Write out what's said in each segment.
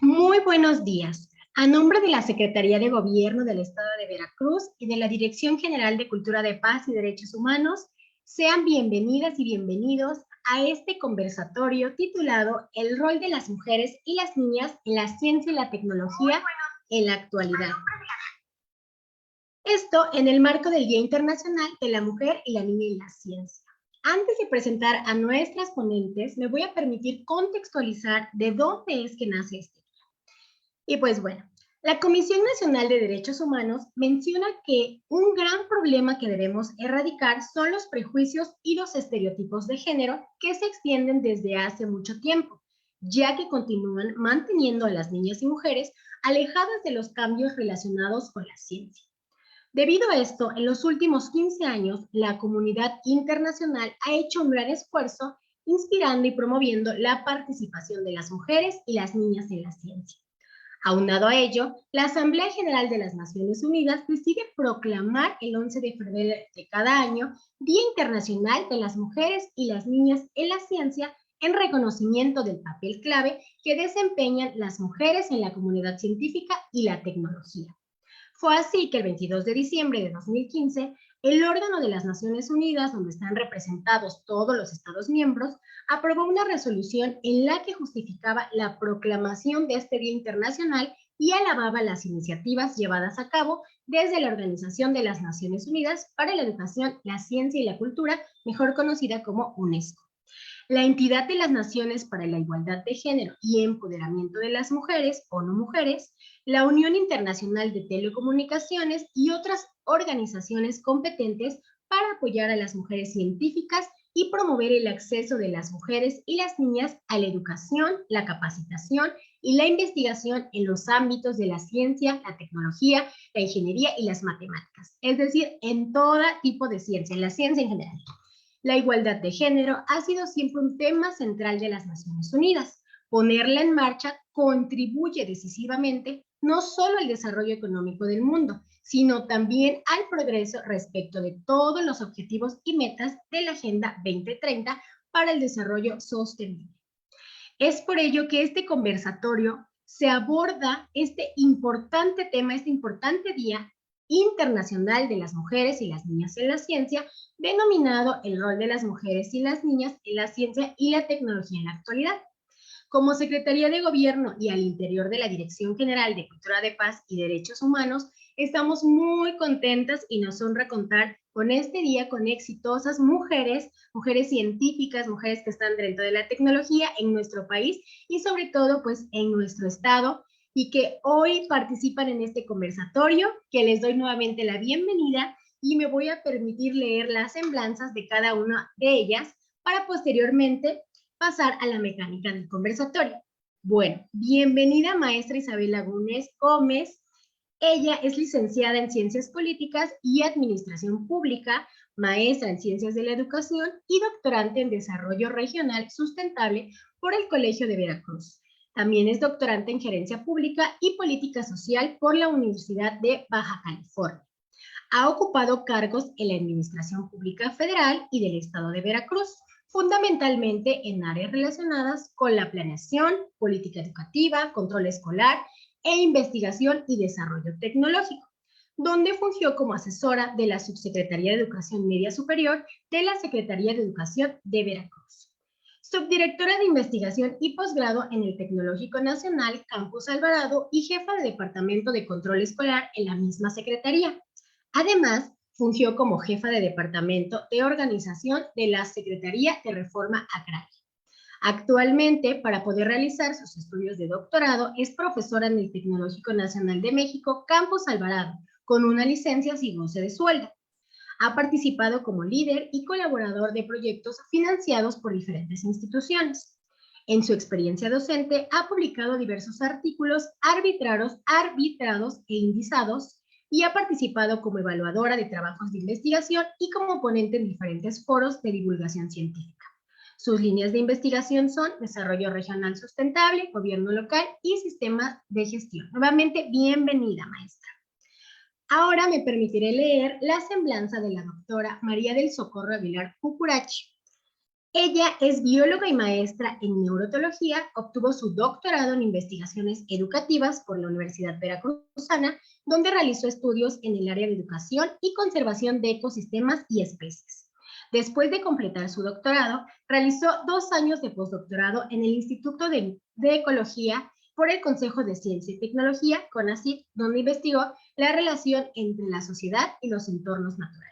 Muy buenos días. A nombre de la Secretaría de Gobierno del Estado de Veracruz y de la Dirección General de Cultura de Paz y Derechos Humanos, sean bienvenidas y bienvenidos a este conversatorio titulado El rol de las mujeres y las niñas en la ciencia y la tecnología en la actualidad. Esto en el marco del Día Internacional de la Mujer y la Niña en la Ciencia. Antes de presentar a nuestras ponentes, me voy a permitir contextualizar de dónde es que nace este. Y pues bueno, la Comisión Nacional de Derechos Humanos menciona que un gran problema que debemos erradicar son los prejuicios y los estereotipos de género que se extienden desde hace mucho tiempo, ya que continúan manteniendo a las niñas y mujeres alejadas de los cambios relacionados con la ciencia. Debido a esto, en los últimos 15 años, la comunidad internacional ha hecho un gran esfuerzo inspirando y promoviendo la participación de las mujeres y las niñas en la ciencia. Aunado a ello, la Asamblea General de las Naciones Unidas decide proclamar el 11 de febrero de cada año Día Internacional de las Mujeres y las Niñas en la Ciencia en reconocimiento del papel clave que desempeñan las mujeres en la comunidad científica y la tecnología. Fue así que el 22 de diciembre de 2015, el órgano de las Naciones Unidas, donde están representados todos los Estados miembros, aprobó una resolución en la que justificaba la proclamación de este Día Internacional y alababa las iniciativas llevadas a cabo desde la Organización de las Naciones Unidas para la Educación, la Ciencia y la Cultura, mejor conocida como UNESCO. La entidad de las Naciones para la Igualdad de Género y Empoderamiento de las Mujeres, o no mujeres, la Unión Internacional de Telecomunicaciones y otras organizaciones competentes para apoyar a las mujeres científicas y promover el acceso de las mujeres y las niñas a la educación, la capacitación y la investigación en los ámbitos de la ciencia, la tecnología, la ingeniería y las matemáticas, es decir, en todo tipo de ciencia, en la ciencia en general. La igualdad de género ha sido siempre un tema central de las Naciones Unidas. Ponerla en marcha contribuye decisivamente no solo al desarrollo económico del mundo, sino también al progreso respecto de todos los objetivos y metas de la Agenda 2030 para el desarrollo sostenible. Es por ello que este conversatorio se aborda este importante tema, este importante día internacional de las mujeres y las niñas en la ciencia, denominado el rol de las mujeres y las niñas en la ciencia y la tecnología en la actualidad. Como Secretaría de Gobierno y al interior de la Dirección General de Cultura de Paz y Derechos Humanos, estamos muy contentas y nos honra contar con este día con exitosas mujeres, mujeres científicas, mujeres que están dentro de la tecnología en nuestro país y sobre todo pues en nuestro estado y que hoy participan en este conversatorio, que les doy nuevamente la bienvenida y me voy a permitir leer las semblanzas de cada una de ellas para posteriormente pasar a la mecánica del conversatorio. Bueno, bienvenida maestra Isabel Lagunes Gómez. Ella es licenciada en Ciencias Políticas y Administración Pública, maestra en Ciencias de la Educación y doctorante en Desarrollo Regional Sustentable por el Colegio de Veracruz. También es doctorante en Gerencia Pública y Política Social por la Universidad de Baja California. Ha ocupado cargos en la Administración Pública Federal y del Estado de Veracruz, fundamentalmente en áreas relacionadas con la planeación, política educativa, control escolar e investigación y desarrollo tecnológico, donde fungió como asesora de la Subsecretaría de Educación Media Superior de la Secretaría de Educación de Veracruz. Subdirectora de Investigación y Posgrado en el Tecnológico Nacional Campus Alvarado y jefa de Departamento de Control Escolar en la misma Secretaría. Además, fungió como jefa de Departamento de Organización de la Secretaría de Reforma Agraria. Actualmente, para poder realizar sus estudios de doctorado, es profesora en el Tecnológico Nacional de México, Campus Alvarado, con una licencia sin goce de sueldo. Ha participado como líder y colaborador de proyectos financiados por diferentes instituciones. En su experiencia docente, ha publicado diversos artículos arbitrados e indizados y ha participado como evaluadora de trabajos de investigación y como ponente en diferentes foros de divulgación científica. Sus líneas de investigación son desarrollo regional sustentable, gobierno local y sistemas de gestión. Nuevamente, bienvenida, maestra. Ahora me permitiré leer la semblanza de la doctora María del Socorro Aguilar Cucurachi. Ella es bióloga y maestra en neurotología, obtuvo su doctorado en investigaciones educativas por la Universidad Veracruzana, donde realizó estudios en el área de educación y conservación de ecosistemas y especies. Después de completar su doctorado, realizó 2 años de postdoctorado en el Instituto de Ecología por el Consejo de Ciencia y Tecnología, CONACYT, donde investigó la relación entre la sociedad y los entornos naturales.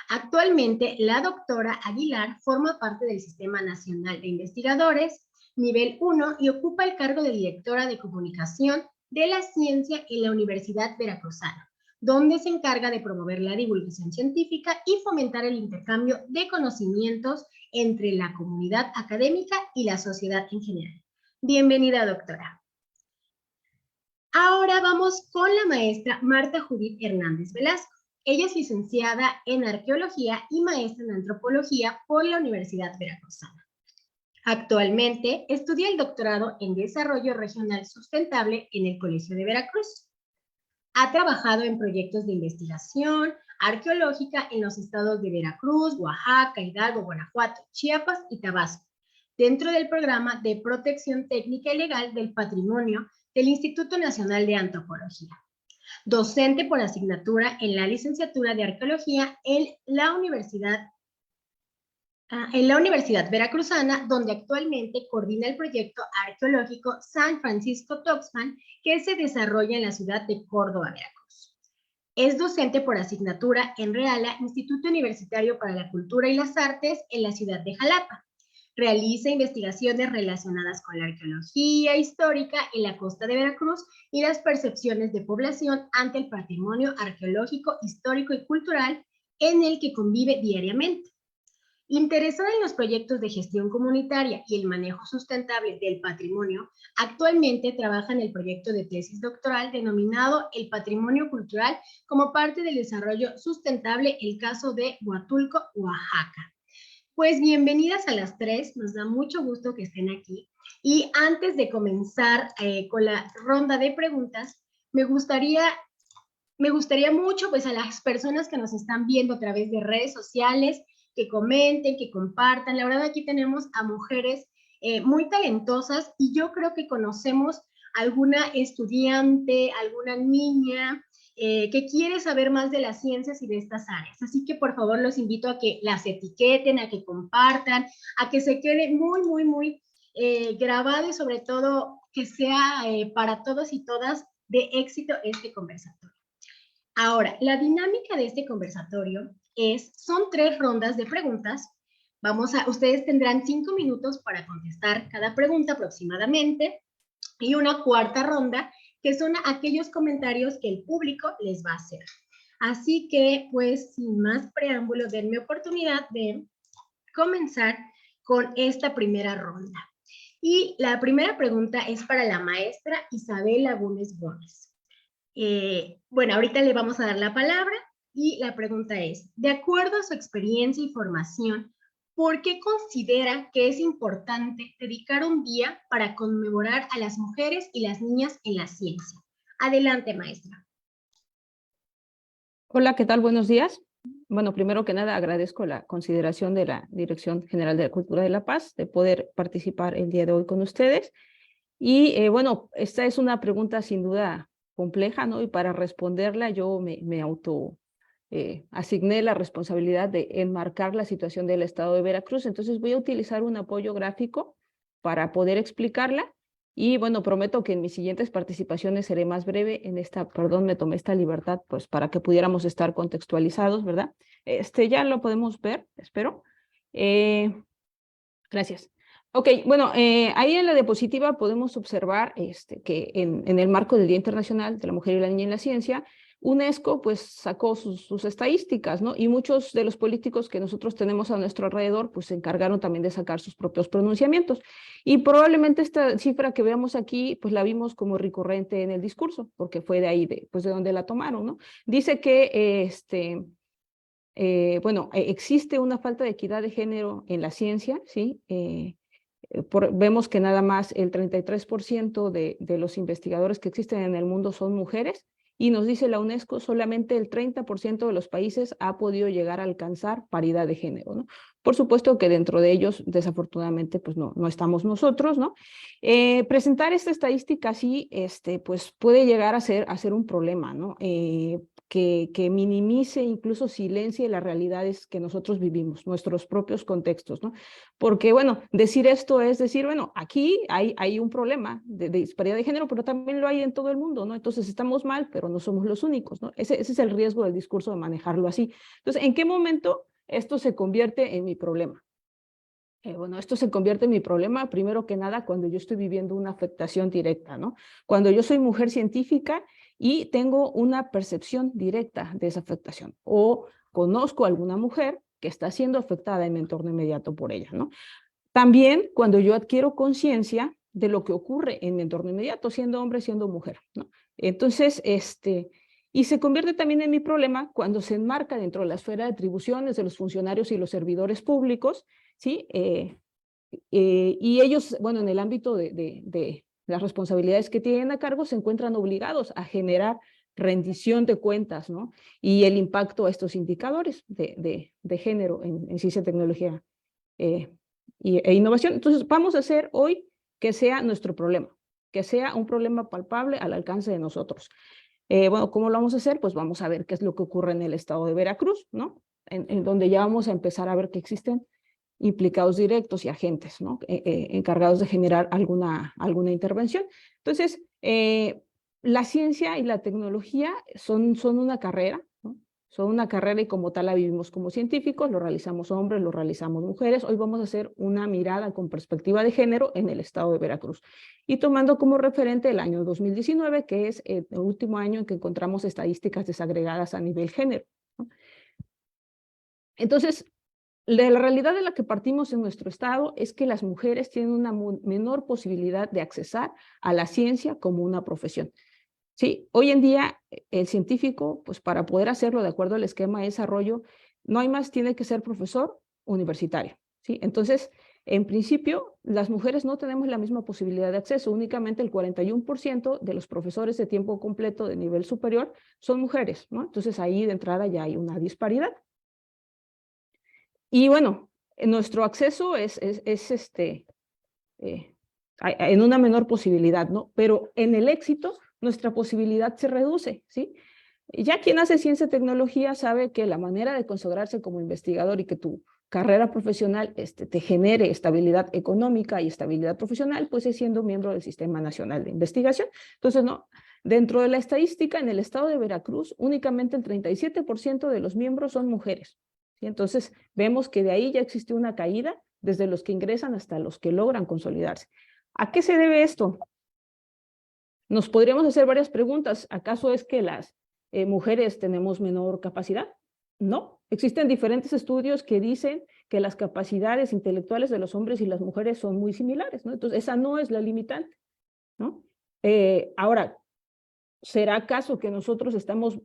Actualmente, la doctora Aguilar forma parte del Sistema Nacional de Investigadores, nivel 1, y ocupa el cargo de directora de comunicación de la ciencia en la Universidad Veracruzana, donde se encarga de promover la divulgación científica y fomentar el intercambio de conocimientos entre la comunidad académica y la sociedad en general. Bienvenida, doctora. Ahora vamos con la maestra Marta Judith Hernández Velasco. Ella es licenciada en Arqueología y maestra en Antropología por la Universidad Veracruzana. Actualmente estudia el doctorado en Desarrollo Regional Sustentable en el Colegio de Veracruz. Ha trabajado en proyectos de investigación arqueológica en los estados de Veracruz, Oaxaca, Hidalgo, Guanajuato, Chiapas y Tabasco, dentro del programa de protección técnica y legal del patrimonio del Instituto Nacional de Antropología. Docente por asignatura en la licenciatura de Arqueología en la Universidad Veracruzana, donde actualmente coordina el proyecto arqueológico San Francisco Tuxpan, que se desarrolla en la ciudad de Córdoba, Veracruz. Es docente por asignatura en REALA, Instituto Universitario para la Cultura y las Artes, en la ciudad de Jalapa. Realiza investigaciones relacionadas con la arqueología histórica en la costa de Veracruz y las percepciones de población ante el patrimonio arqueológico, histórico y cultural en el que convive diariamente. Interesada en los proyectos de gestión comunitaria y el manejo sustentable del patrimonio, actualmente trabaja en el proyecto de tesis doctoral denominado El Patrimonio Cultural como parte del desarrollo sustentable, el caso de Huatulco, Oaxaca. Pues bienvenidas a las 3, nos da mucho gusto que estén aquí. Y antes de comenzar con la ronda de preguntas, me gustaría mucho pues a las personas que nos están viendo a través de redes sociales, que comenten, que compartan. La verdad aquí tenemos a mujeres muy talentosas y yo creo que conocemos alguna estudiante, alguna niña, que quiere saber más de las ciencias y de estas áreas. Así que por favor los invito a que las etiqueten, a que compartan, a que se quede muy grabado y sobre todo que sea para todos y todas de éxito este conversatorio. Ahora, la dinámica de este conversatorio son 3 rondas de preguntas. Ustedes tendrán 5 minutos para contestar cada pregunta aproximadamente y una cuarta ronda que son aquellos comentarios que el público les va a hacer. Así que, pues, sin más preámbulo, denme oportunidad de comenzar con esta primera ronda. Y la primera pregunta es para la maestra Isabel Lagunes Gómez. Bueno, ahorita le vamos a dar la palabra y la pregunta es, de acuerdo a su experiencia y formación, ¿por qué considera que es importante dedicar un día para conmemorar a las mujeres y las niñas en la ciencia? Adelante, maestra. Hola, ¿qué tal? Buenos días. Bueno, primero que nada agradezco la consideración de la Dirección General de la Cultura de La Paz de poder participar el día de hoy con ustedes. Y bueno, esta es una pregunta sin duda compleja, ¿no? Y para responderla yo me asigné la responsabilidad de enmarcar la situación del estado de Veracruz. Entonces voy a utilizar un apoyo gráfico para poder explicarla. Y bueno, prometo que en mis siguientes participaciones seré más breve. En esta, perdón, me tomé esta libertad pues para que pudiéramos estar contextualizados, ¿verdad? Ya lo podemos ver, espero. Gracias. Ok, bueno, ahí en la diapositiva podemos observar que en el marco del Día Internacional de la Mujer y la Niña en la Ciencia, UNESCO pues sacó sus estadísticas, ¿no? Y muchos de los políticos que nosotros tenemos a nuestro alrededor pues se encargaron también de sacar sus propios pronunciamientos. Y probablemente esta cifra que veamos aquí pues la vimos como recurrente en el discurso, porque fue de ahí, de donde la tomaron, ¿no? Dice que bueno, existe una falta de equidad de género en la ciencia, ¿sí? Vemos que nada más el 33% de los investigadores que existen en el mundo son mujeres y nos dice la UNESCO, solamente el 30% de los países ha podido llegar a alcanzar paridad de género, ¿no? Por supuesto que dentro de ellos, desafortunadamente, pues no estamos nosotros, ¿no? Presentar esta estadística así, pues puede llegar a ser un problema, ¿no? Que minimice, incluso silencie las realidades que nosotros vivimos, nuestros propios contextos, ¿no? Porque, bueno, decir esto es decir, bueno, aquí hay un problema de disparidad de género, pero también lo hay en todo el mundo, ¿no? Entonces estamos mal, pero no somos los únicos, ¿no? Ese es el riesgo del discurso, de manejarlo así. Entonces, ¿en qué momento esto se convierte en mi problema? Bueno, esto se convierte en mi problema, primero que nada, cuando yo estoy viviendo una afectación directa, ¿no? Cuando yo soy mujer científica y tengo una percepción directa de esa afectación, o conozco a alguna mujer que está siendo afectada en mi entorno inmediato por ella, ¿no? También cuando yo adquiero conciencia de lo que ocurre en mi entorno inmediato, siendo hombre, siendo mujer, ¿no? Entonces, y se convierte también en mi problema cuando se enmarca dentro de la esfera de atribuciones de los funcionarios y los servidores públicos, ¿sí? Y ellos, bueno, en el ámbito de las responsabilidades que tienen a cargo, se encuentran obligados a generar rendición de cuentas, ¿no? Y el impacto a estos indicadores de género en ciencia, tecnología e innovación. Entonces, vamos a hacer hoy que sea nuestro problema, que sea un problema palpable al alcance de nosotros. Bueno, ¿cómo lo vamos a hacer? Pues vamos a ver qué es lo que ocurre en el estado de Veracruz, ¿no? En donde ya vamos a empezar a ver que existen implicados directos y agentes, ¿no? Encargados de generar alguna intervención. Entonces, la ciencia y la tecnología son una carrera, ¿no? Son una carrera y como tal la vivimos como científicos, lo realizamos hombres, lo realizamos mujeres. Hoy vamos a hacer una mirada con perspectiva de género en el estado de Veracruz. Y tomando como referente el año 2019, que es el último año en que encontramos estadísticas desagregadas a nivel género, ¿no? Entonces, la realidad de la que partimos en nuestro estado es que las mujeres tienen una menor posibilidad de accesar a la ciencia como una profesión. Sí, hoy en día el científico, pues para poder hacerlo de acuerdo al esquema de desarrollo, no hay más, tiene que ser profesor universitario, ¿sí? Entonces, en principio, las mujeres no tenemos la misma posibilidad de acceso, únicamente el 41% de los profesores de tiempo completo de nivel superior son mujeres, ¿no? Entonces ahí de entrada ya hay una disparidad. Y bueno, nuestro acceso es en una menor posibilidad, ¿no? Pero en el éxito, nuestra posibilidad se reduce, ¿sí? Ya quien hace ciencia y tecnología sabe que la manera de consagrarse como investigador y que tu carrera profesional te genere estabilidad económica y estabilidad profesional, pues es siendo miembro del Sistema Nacional de Investigación. Entonces, no, dentro de la estadística, en el estado de Veracruz, únicamente el 37% de los miembros son mujeres, ¿sí? Entonces, vemos que de ahí ya existe una caída desde los que ingresan hasta los que logran consolidarse. ¿A qué se debe esto? Nos podríamos hacer varias preguntas. ¿Acaso es que las mujeres tenemos menor capacidad? No. Existen diferentes estudios que dicen que las capacidades intelectuales de los hombres y las mujeres son muy similares, ¿no? Entonces, esa no es la limitante, ¿no? Ahora, ¿será acaso que nosotros estamos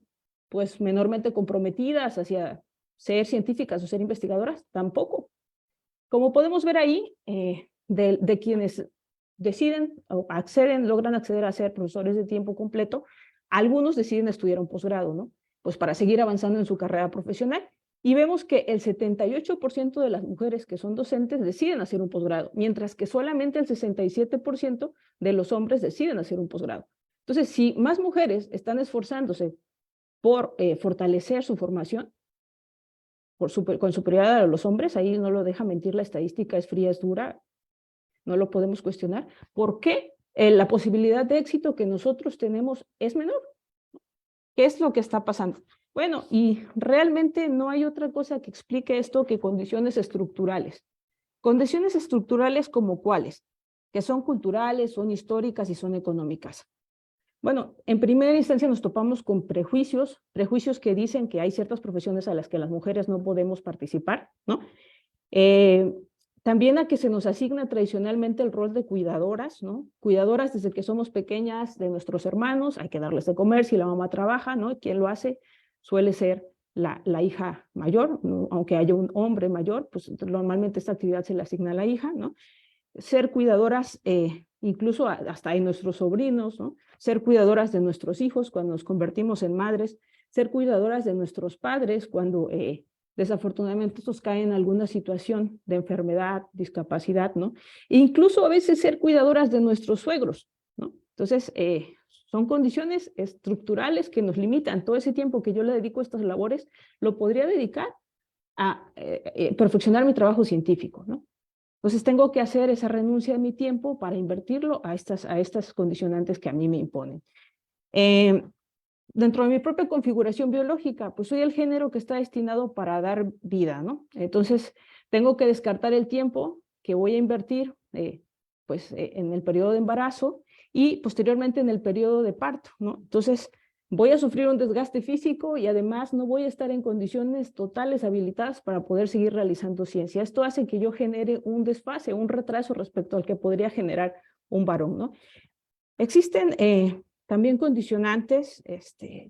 pues menormente comprometidas hacia ser científicas o ser investigadoras? Tampoco. Como podemos ver ahí, de quienes deciden o acceden, logran acceder a ser profesores de tiempo completo, algunos deciden estudiar un posgrado, ¿no? Pues para seguir avanzando en su carrera profesional. Y vemos que el 78% de las mujeres que son docentes deciden hacer un posgrado, mientras que solamente el 67% de los hombres deciden hacer un posgrado. Entonces, si más mujeres están esforzándose por fortalecer su formación, con superioridad a los hombres, ahí no lo deja mentir la estadística, es fría, es dura, no lo podemos cuestionar. ¿Por qué la posibilidad de éxito que nosotros tenemos es menor? ¿Qué es lo que está pasando? Bueno, y realmente no hay otra cosa que explique esto que condiciones estructurales. Condiciones estructurales como cuáles, que son culturales, son históricas y son económicas. Bueno, en primera instancia nos topamos con prejuicios que dicen que hay ciertas profesiones a las que las mujeres no podemos participar, ¿no? También a que se nos asigna tradicionalmente el rol de cuidadoras, ¿no? Cuidadoras desde que somos pequeñas de nuestros hermanos, hay que darles de comer si la mamá trabaja, ¿no? ¿Quién lo hace? Suele ser la hija mayor, ¿no? Aunque haya un hombre mayor, pues normalmente esta actividad se le asigna a la hija, ¿no? Ser cuidadoras incluso hasta en nuestros sobrinos, ¿no? Ser cuidadoras de nuestros hijos cuando nos convertimos en madres, ser cuidadoras de nuestros padres cuando desafortunadamente estos caen en alguna situación de enfermedad, discapacidad, ¿no? E incluso a veces ser cuidadoras de nuestros suegros, ¿no? Entonces, son condiciones estructurales que nos limitan. Todo ese tiempo que yo le dedico a estas labores, lo podría dedicar a perfeccionar mi trabajo científico, ¿no? Entonces tengo que hacer esa renuncia de mi tiempo para invertirlo a estas condicionantes que a mí me imponen. Dentro de mi propia configuración biológica, pues soy el género que está destinado para dar vida, ¿no? Entonces tengo que descartar el tiempo que voy a invertir en el periodo de embarazo y posteriormente en el periodo de parto, ¿no? Entonces voy a sufrir un desgaste físico y además no voy a estar en condiciones totales habilitadas para poder seguir realizando ciencia. Esto hace que yo genere un desfase, un retraso respecto al que podría generar un varón, ¿no? Existen también condicionantes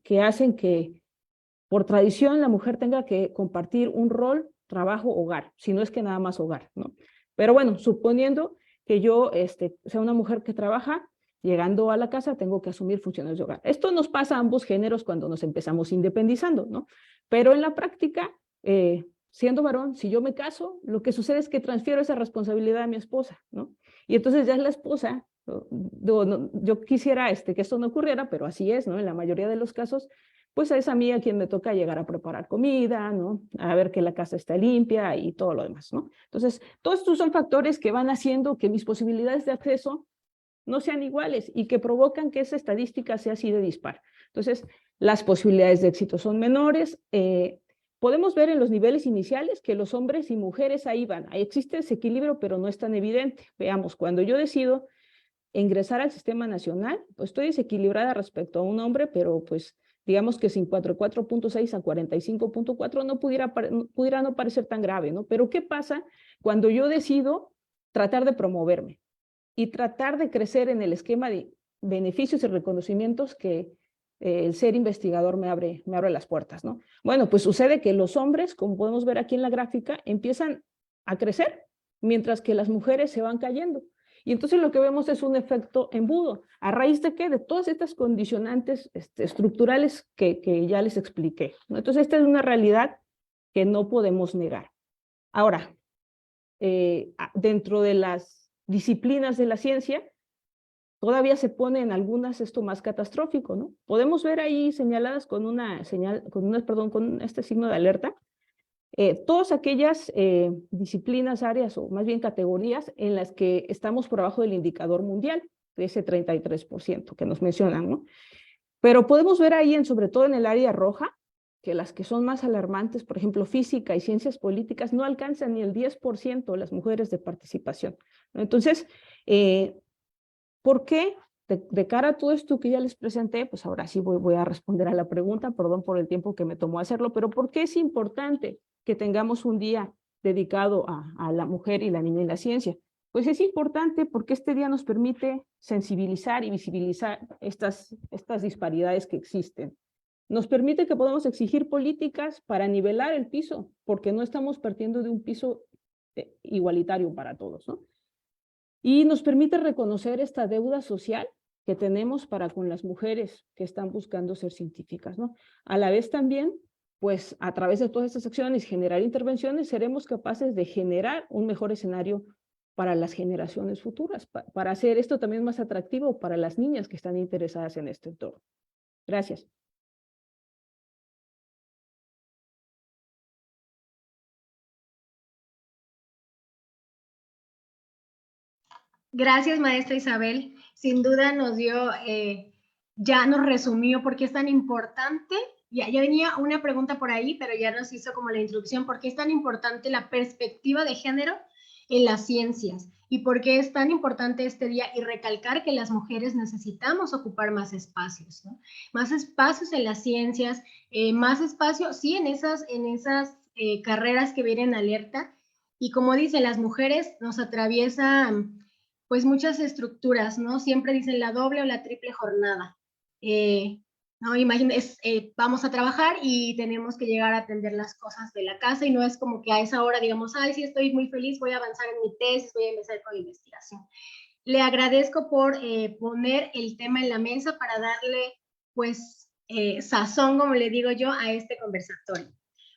que hacen que por tradición la mujer tenga que compartir un rol, trabajo, hogar, si no es que nada más hogar, ¿no? Pero bueno, suponiendo que yo sea una mujer que trabaja, llegando a la casa tengo que asumir funciones de hogar. Esto nos pasa a ambos géneros cuando nos empezamos independizando, ¿no? Pero en la práctica, siendo varón, si yo me caso, lo que sucede es que transfiero esa responsabilidad a mi esposa, ¿no? Y entonces ya es la esposa, yo quisiera que esto no ocurriera, pero así es, ¿no? En la mayoría de los casos, pues es a mí a quien me toca llegar a preparar comida, ¿no? A ver que la casa está limpia y todo lo demás, ¿no? Entonces, todos estos son factores que van haciendo que mis posibilidades de acceso no sean iguales y que provocan que esa estadística sea así de dispar. Entonces, las posibilidades de éxito son menores. Podemos ver en los niveles iniciales que los hombres y mujeres ahí van. Ahí existe ese equilibrio, pero no es tan evidente. Veamos, cuando yo decido ingresar al sistema nacional, pues estoy desequilibrada respecto a un hombre, pero pues digamos que 54.6 a 45.4 no pudiera no parecer tan grave, ¿no? Pero ¿qué pasa cuando yo decido tratar de promoverme y tratar de crecer en el esquema de beneficios y reconocimientos que el ser investigador me abre las puertas, ¿no? Bueno, pues sucede que los hombres, como podemos ver aquí en la gráfica, empiezan a crecer, mientras que las mujeres se van cayendo. Y entonces lo que vemos es un efecto embudo. ¿A raíz de qué? De todas estas condicionantes estructurales que ya les expliqué, ¿no? Entonces esta es una realidad que no podemos negar. Ahora, dentro de las disciplinas de la ciencia, todavía se pone en algunas esto más catastrófico, ¿no? Podemos ver ahí señaladas con este signo de alerta, todas aquellas disciplinas, áreas o más bien categorías en las que estamos por abajo del indicador mundial, de ese 33% que nos mencionan, ¿no? Pero podemos ver ahí, sobre todo en el área roja, que las que son más alarmantes, por ejemplo, física y ciencias políticas, no alcanzan ni el 10% las mujeres de participación, ¿no? Entonces, ¿por qué? De cara a todo esto que ya les presenté, pues ahora sí voy a responder a la pregunta, perdón por el tiempo que me tomó hacerlo, pero ¿por qué es importante que tengamos un día dedicado a la mujer y la niña en la ciencia? Pues es importante porque este día nos permite sensibilizar y visibilizar estas disparidades que existen. Nos permite que podamos exigir políticas para nivelar el piso, porque no estamos partiendo de un piso igualitario para todos, ¿no? Y nos permite reconocer esta deuda social que tenemos para con las mujeres que están buscando ser científicas, ¿no? A la vez también, pues a través de todas estas acciones, generar intervenciones, seremos capaces de generar un mejor escenario para las generaciones futuras, para hacer esto también más atractivo para las niñas que están interesadas en este entorno. Gracias. Gracias, maestra Isabel. Sin duda ya nos resumió por qué es tan importante. Ya venía una pregunta por ahí, pero ya nos hizo como la introducción, ¿por qué es tan importante la perspectiva de género en las ciencias? ¿Y por qué es tan importante este día? Y recalcar que las mujeres necesitamos ocupar más espacios, ¿no? Más espacios en las ciencias, más espacio, sí, en esas carreras que vienen alerta. Y como dicen, las mujeres nos atraviesan pues muchas estructuras, ¿no? Siempre dicen la doble o la triple jornada. No, vamos a trabajar y tenemos que llegar a atender las cosas de la casa y no es como que a esa hora digamos, ay, sí, estoy muy feliz, voy a avanzar en mi tesis, voy a empezar con la investigación. Le agradezco por poner el tema en la mesa para darle, pues, sazón, como le digo yo, a este conversatorio.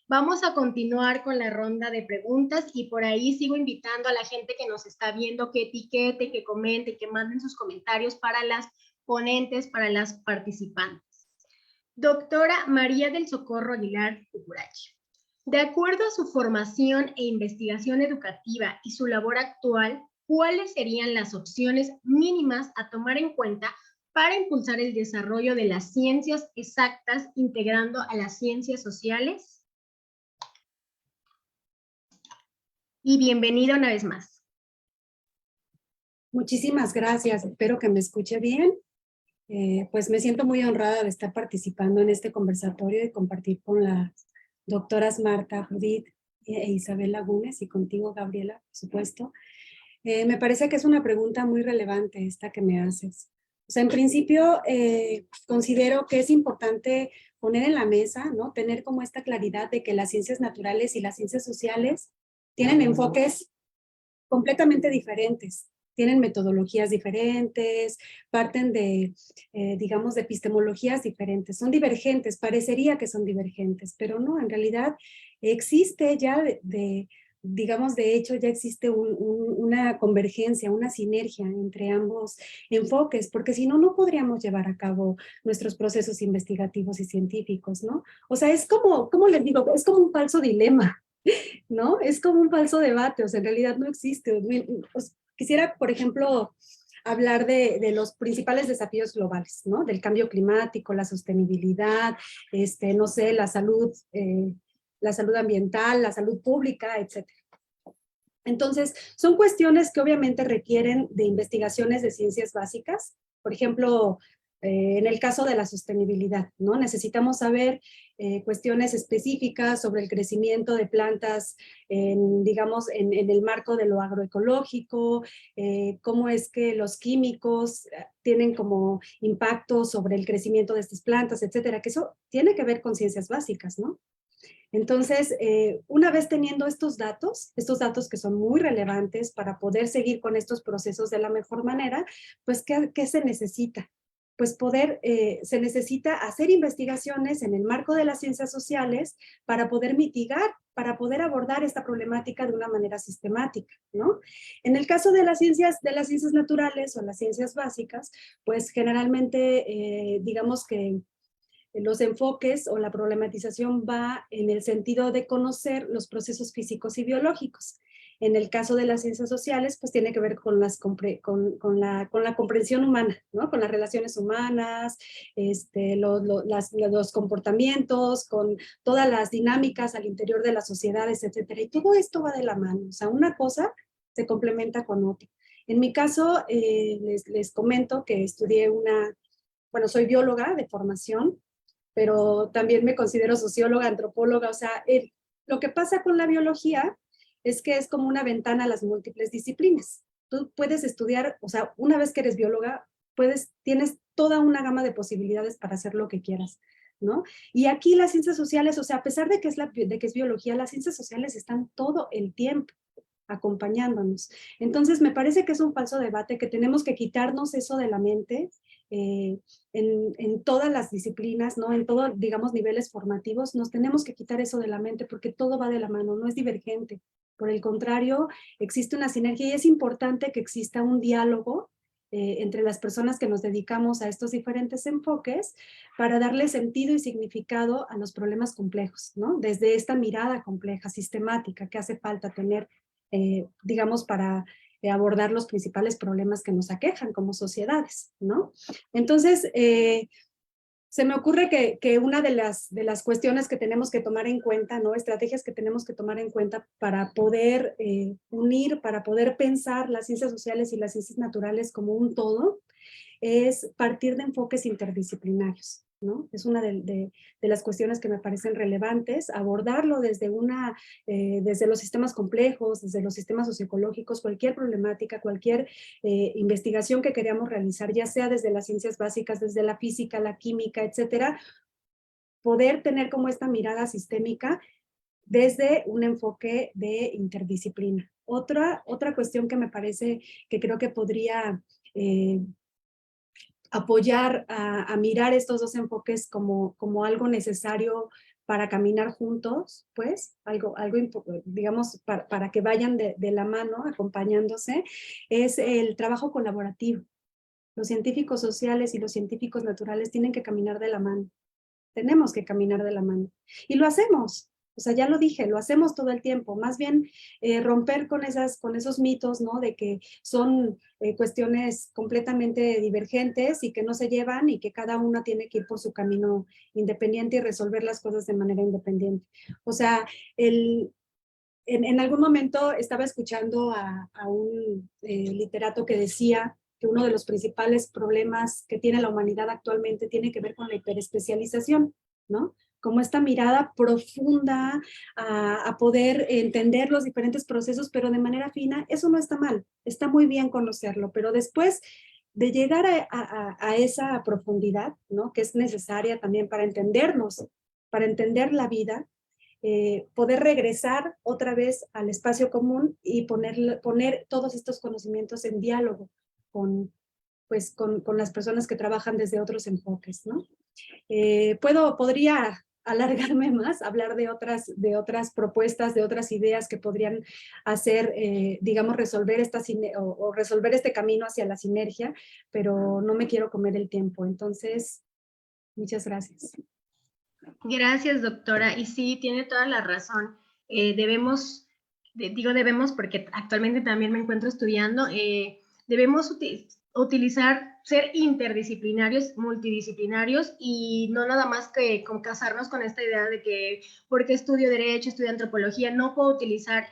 Vamos a continuar con la ronda de preguntas y por ahí sigo invitando a la gente que nos está viendo que etiquete, que comente, que manden sus comentarios para las ponentes, para las participantes. Doctora María del Socorro Aguilar Cucurachi. De acuerdo a su formación e investigación educativa y su labor actual, ¿cuáles serían las opciones mínimas a tomar en cuenta para impulsar el desarrollo de las ciencias exactas integrando a las ciencias sociales? Y bienvenida una vez más. Muchísimas gracias, espero que me escuche bien. Pues me siento muy honrada de estar participando en este conversatorio y compartir con las doctoras Marta, Judith e Isabel Lagunes y contigo, Gabriela, por supuesto. Me parece que es una pregunta muy relevante esta que me haces. O sea, en principio, considero que es importante poner en la mesa, ¿no? Tener como esta claridad de que las ciencias naturales y las ciencias sociales tienen enfoques completamente diferentes. Tienen metodologías diferentes, parten de, digamos, de epistemologías diferentes. Son divergentes, parecería que son divergentes, pero no, en realidad existe ya digamos, de hecho ya existe una convergencia, una sinergia entre ambos enfoques, porque si no, no podríamos llevar a cabo nuestros procesos investigativos y científicos, ¿no? O sea, es como, ¿cómo les digo? Es como un falso dilema, ¿no? Es como un falso debate, o sea, en realidad no existe. Quisiera, por ejemplo, hablar de los principales desafíos globales, ¿no? Del cambio climático, la sostenibilidad, no sé, la salud ambiental, la salud pública, etc. Entonces, son cuestiones que obviamente requieren de investigaciones de ciencias básicas. Por ejemplo, en el caso de la sostenibilidad, ¿no? Necesitamos saber cuestiones específicas sobre el crecimiento de plantas, digamos, en el marco de lo agroecológico, cómo es que los químicos tienen como impacto sobre el crecimiento de estas plantas, etcétera, que eso tiene que ver con ciencias básicas, ¿no? Entonces, una vez teniendo estos datos que son muy relevantes para poder seguir con estos procesos de la mejor manera, pues, ¿qué se necesita? Pues se necesita hacer investigaciones en el marco de las ciencias sociales para poder mitigar, para poder abordar esta problemática de una manera sistemática, ¿no? En el caso de las ciencias naturales o las ciencias básicas, pues generalmente, digamos que los enfoques o la problematización va en el sentido de conocer los procesos físicos y biológicos. En el caso de las ciencias sociales, pues tiene que ver con la comprensión humana, ¿no? Con las relaciones humanas, los comportamientos, con todas las dinámicas al interior de las sociedades, etcétera. Y todo esto va de la mano. O sea, una cosa se complementa con otra. En mi caso, les comento que soy bióloga de formación, pero también me considero socióloga, antropóloga, o sea, lo que pasa con la biología es que es como una ventana a las múltiples disciplinas. Tú puedes estudiar, o sea, una vez que eres bióloga, tienes toda una gama de posibilidades para hacer lo que quieras, ¿no? Y aquí las ciencias sociales, o sea, a pesar de que es biología, las ciencias sociales están todo el tiempo acompañándonos. Entonces, me parece que es un falso debate, que tenemos que quitarnos eso de la mente en todas las disciplinas, ¿no? En todos, digamos, niveles formativos, nos tenemos que quitar eso de la mente porque todo va de la mano, no es divergente. Por el contrario, existe una sinergia y es importante que exista un diálogo entre las personas que nos dedicamos a estos diferentes enfoques para darle sentido y significado a los problemas complejos, ¿no? Desde esta mirada compleja, sistemática, que hace falta tener, digamos, para abordar los principales problemas que nos aquejan como sociedades, ¿no? Entonces, se me ocurre que una de las cuestiones que tenemos que tomar en cuenta, ¿no? Estrategias que tenemos que tomar en cuenta para poder unir, para poder pensar las ciencias sociales y las ciencias naturales como un todo, es partir de enfoques interdisciplinarios, ¿no? Es una de las cuestiones que me parecen relevantes, abordarlo desde los sistemas complejos, desde los sistemas socioecológicos, cualquier problemática, cualquier investigación que queramos realizar, ya sea desde las ciencias básicas, desde la física, la química, etcétera, poder tener como esta mirada sistémica desde un enfoque de interdisciplina. Otra cuestión que me parece que creo que podría apoyar a mirar estos dos enfoques como algo necesario para caminar juntos, pues, digamos, para que vayan de la mano, acompañándose, es el trabajo colaborativo. Los científicos sociales y los científicos naturales tienen que caminar de la mano. Tenemos que caminar de la mano. Y lo hacemos. O sea, ya lo dije, lo hacemos todo el tiempo. Más bien romper con esos mitos, ¿no? De que son cuestiones completamente divergentes y que no se llevan y que cada una tiene que ir por su camino independiente y resolver las cosas de manera independiente. O sea, en algún momento estaba escuchando a un literato que decía que uno de los principales problemas que tiene la humanidad actualmente tiene que ver con la hiperespecialización, ¿no? Como esta mirada profunda a poder entender los diferentes procesos, pero de manera fina. Eso no está mal, está muy bien conocerlo, pero después de llegar a esa profundidad, ¿no? Que es necesaria también para entendernos, para entender la vida, poder regresar otra vez al espacio común y poner todos estos conocimientos en diálogo con las personas que trabajan desde otros enfoques, ¿no? Podría alargarme más, hablar de otras propuestas, de otras ideas que podrían hacer, digamos, resolver este camino hacia la sinergia, pero no me quiero comer el tiempo. Entonces, muchas gracias. Gracias, doctora. Y sí, tiene toda la razón. Debemos porque actualmente también me encuentro estudiando, debemos utilizar, ser interdisciplinarios, multidisciplinarios y no nada más que casarnos con esta idea de que porque estudio Derecho, estudio Antropología, no puedo utilizar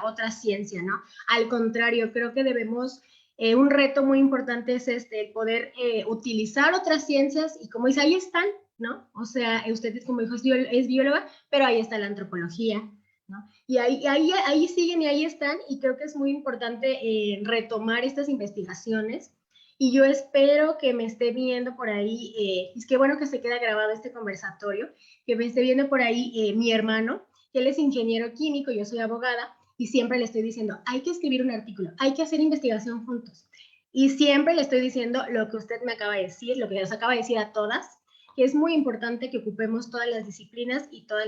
otra ciencia, ¿no? Al contrario, creo que debemos... un reto muy importante es el poder utilizar otras ciencias y como dice, ahí están, ¿no? O sea, usted, como dijo, es bióloga, pero ahí está la antropología, ¿no? Y ahí siguen y ahí están, y creo que es muy importante retomar estas investigaciones. Y yo espero que me esté viendo por ahí, es que bueno que se queda grabado este conversatorio, que me esté viendo por ahí mi hermano, que él es ingeniero químico, yo soy abogada, y siempre le estoy diciendo, hay que escribir un artículo, hay que hacer investigación juntos. Y siempre le estoy diciendo lo que usted me acaba de decir, lo que nos acaba de decir a todas, que es muy importante que ocupemos todas las disciplinas y todo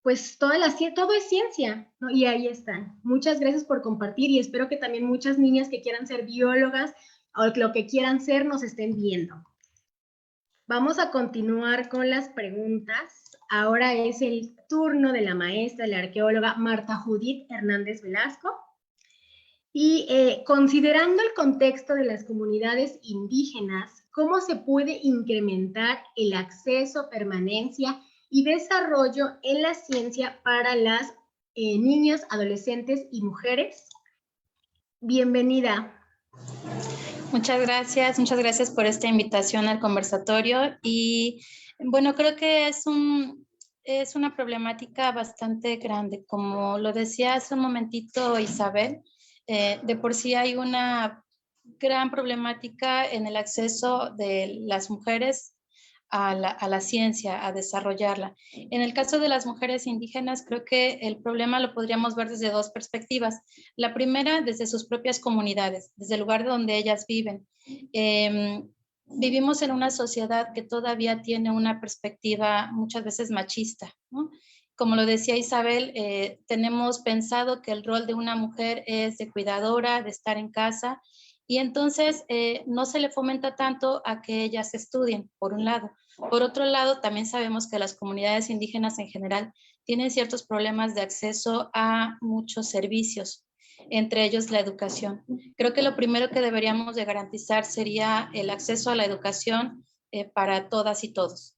es ciencia, ¿no? Y ahí están. Muchas gracias por compartir y espero que también muchas niñas que quieran ser biólogas o lo que quieran ser nos estén viendo. Vamos a continuar con las preguntas. Ahora es el turno de la maestra, la arqueóloga Marta Judith Hernández Velasco. Y considerando el contexto de las comunidades indígenas, ¿cómo se puede incrementar el acceso, permanencia y desarrollo en la ciencia para las niñas, adolescentes y mujeres? Bienvenida. Muchas gracias por esta invitación al conversatorio y bueno, creo que es una problemática bastante grande. Como lo decía hace un momentito Isabel, de por sí hay una gran problemática en el acceso de las mujeres a la ciencia, a desarrollarla. En el caso de las mujeres indígenas, creo que el problema lo podríamos ver desde dos perspectivas. La primera, desde sus propias comunidades, desde el lugar donde ellas viven. Vivimos en una sociedad que todavía tiene una perspectiva muchas veces machista, ¿no? Como lo decía Isabel, tenemos pensado que el rol de una mujer es de cuidadora, de estar en casa, y entonces no se le fomenta tanto a que ellas estudien, por un lado. Por otro lado, también sabemos que las comunidades indígenas en general tienen ciertos problemas de acceso a muchos servicios, entre ellos la educación. Creo que lo primero que deberíamos de garantizar sería el acceso a la educación para todas y todos.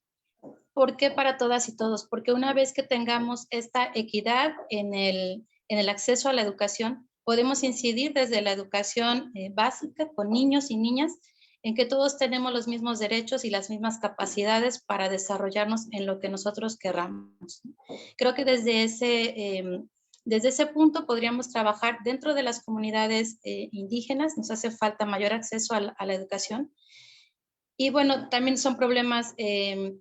¿Por qué para todas y todos? Porque una vez que tengamos esta equidad en el acceso a la educación, podemos incidir desde la educación básica con niños y niñas en que todos tenemos los mismos derechos y las mismas capacidades para desarrollarnos en lo que nosotros querramos. Creo que desde ese punto podríamos trabajar dentro de las comunidades indígenas. Nos hace falta mayor acceso a la educación. Y bueno, también son problemas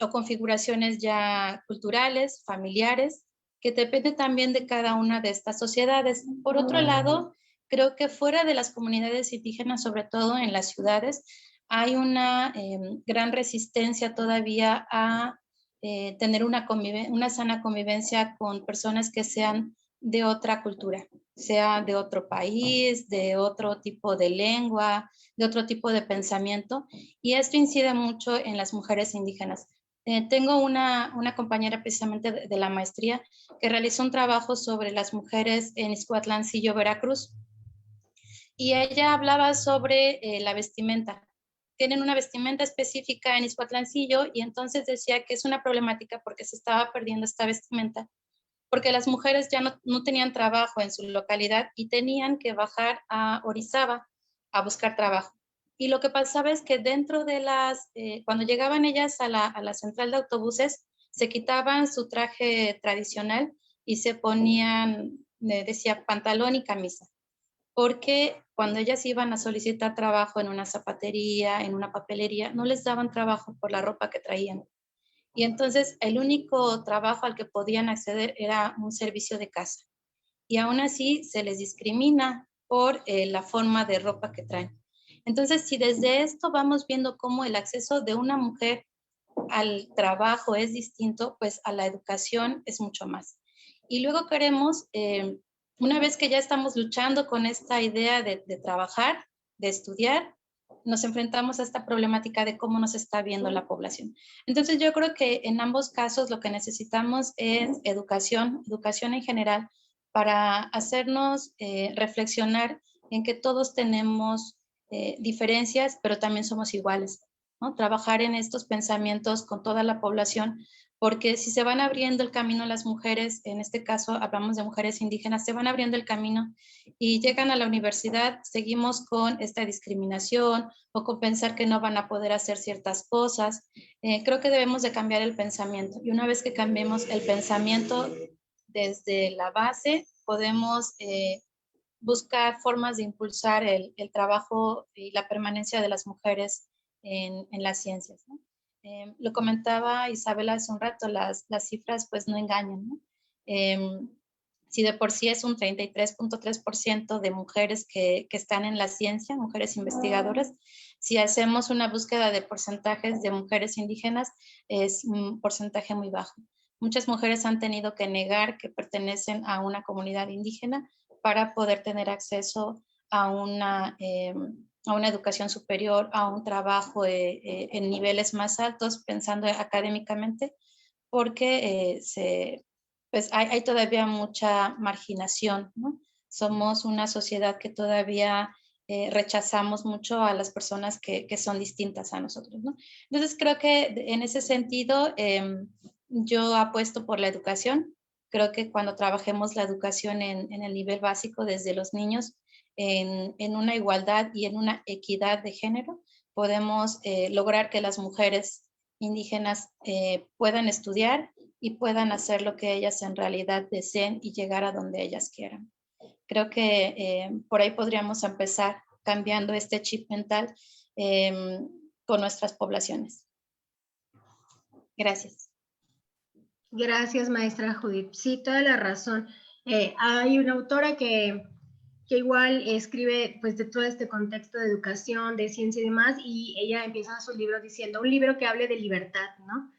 o configuraciones ya culturales, familiares, que depende también de cada una de estas sociedades. Por otro lado, creo que fuera de las comunidades indígenas, sobre todo en las ciudades, hay una gran resistencia todavía a tener una sana convivencia con personas que sean de otra cultura, sea de otro país, de otro tipo de lengua, de otro tipo de pensamiento, y esto incide mucho en las mujeres indígenas. Tengo una compañera precisamente de la maestría que realizó un trabajo sobre las mujeres en Ixcuatlancillo, Veracruz, y ella hablaba sobre la vestimenta. Tienen una vestimenta específica en Ixcuatlancillo y entonces decía que es una problemática porque se estaba perdiendo esta vestimenta, porque las mujeres ya no tenían trabajo en su localidad y tenían que bajar a Orizaba a buscar trabajo. Y lo que pasaba es que dentro de cuando llegaban ellas a la central de autobuses, se quitaban su traje tradicional y se ponían, decía, pantalón y camisa, porque cuando ellas iban a solicitar trabajo en una zapatería, en una papelería, no les daban trabajo por la ropa que traían. Y entonces el único trabajo al que podían acceder era un servicio de casa. Y aún así se les discrimina por la forma de ropa que traen. Entonces, si desde esto vamos viendo cómo el acceso de una mujer al trabajo es distinto, pues a la educación es mucho más. Y luego queremos, una vez que ya estamos luchando con esta idea de trabajar, de estudiar, nos enfrentamos a esta problemática de cómo nos está viendo la población. Entonces yo creo que en ambos casos lo que necesitamos es educación en general, para hacernos reflexionar en que todos tenemos diferencias, pero también somos iguales, ¿no? Trabajar en estos pensamientos con toda la población, porque si se van abriendo el camino las mujeres, en este caso hablamos de mujeres indígenas, se van abriendo el camino y llegan a la universidad, seguimos con esta discriminación o con pensar que no van a poder hacer ciertas cosas. Creo que debemos de cambiar el pensamiento, y una vez que cambiemos el pensamiento desde la base, podemos buscar formas de impulsar el trabajo y la permanencia de las mujeres en las ciencias, ¿no? Lo comentaba Isabel hace un rato, las cifras pues no engañan, ¿no? Si de por sí es un 33.3% de mujeres que están en la ciencia, mujeres investigadoras, si hacemos una búsqueda de porcentajes de mujeres indígenas, es un porcentaje muy bajo. Muchas mujeres han tenido que negar que pertenecen a una comunidad indígena para poder tener acceso a una educación superior, a un trabajo en niveles más altos, pensando académicamente, porque pues hay todavía mucha marginación, ¿no? Somos una sociedad que todavía rechazamos mucho a las personas que son distintas a nosotros, ¿no? Entonces creo que en ese sentido yo apuesto por la educación. Creo que cuando trabajemos la educación en el nivel básico desde los niños, en una igualdad y en una equidad de género, podemos lograr que las mujeres indígenas puedan estudiar y puedan hacer lo que ellas en realidad deseen y llegar a donde ellas quieran. Creo que por ahí podríamos empezar cambiando este chip mental con nuestras poblaciones. Gracias. Gracias, maestra Judith. Sí, toda la razón. Hay una autora que igual escribe pues de todo este contexto de educación, de ciencia y demás, y ella empieza su libro diciendo un libro que hable de libertad, ¿no?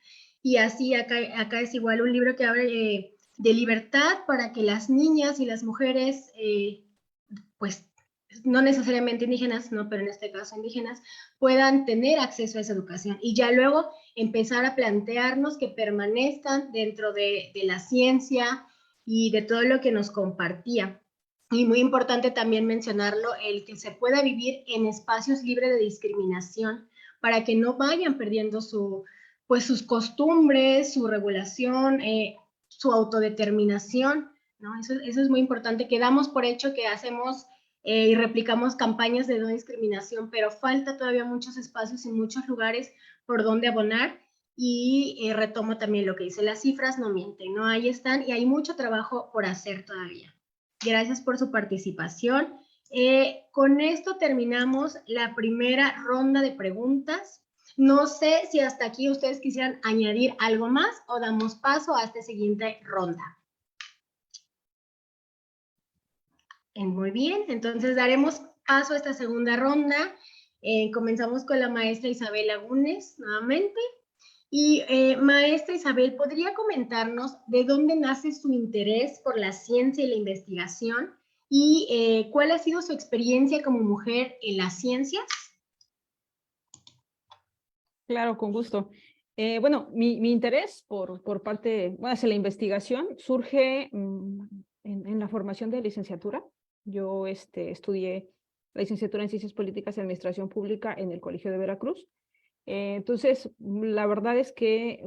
Y así acá es igual un libro que hable de libertad para que las niñas y las mujeres, pues no necesariamente indígenas, no, pero en este caso indígenas, puedan tener acceso a esa educación y ya luego empezar a plantearnos que permanezcan dentro de la ciencia y de todo lo que nos compartía. Y muy importante también mencionarlo, el que se pueda vivir en espacios libres de discriminación para que no vayan perdiendo pues sus costumbres, su regulación, su autodeterminación, ¿no? Eso es muy importante, que damos por hecho que hacemos y replicamos campañas de no discriminación, pero falta todavía muchos espacios y muchos lugares por donde abonar. Y retomo también lo que dice, las cifras no mienten, ¿no? Ahí están y hay mucho trabajo por hacer todavía. Gracias por su participación. Con esto terminamos la primera ronda de preguntas. No sé si hasta aquí ustedes quisieran añadir algo más o damos paso a esta siguiente ronda. Muy bien, entonces daremos paso a esta segunda ronda. Comenzamos con la maestra Isabel Lagunes nuevamente. Y maestra Isabel, ¿podría comentarnos de dónde nace su interés por la ciencia y la investigación? ¿Y cuál ha sido su experiencia como mujer en las ciencias? Claro, con gusto. Bueno, mi interés por parte, bueno, hacia la investigación surge en la formación de licenciatura. Yo estudié la licenciatura en Ciencias Políticas y Administración Pública en el Colegio de Veracruz. Entonces, la verdad es que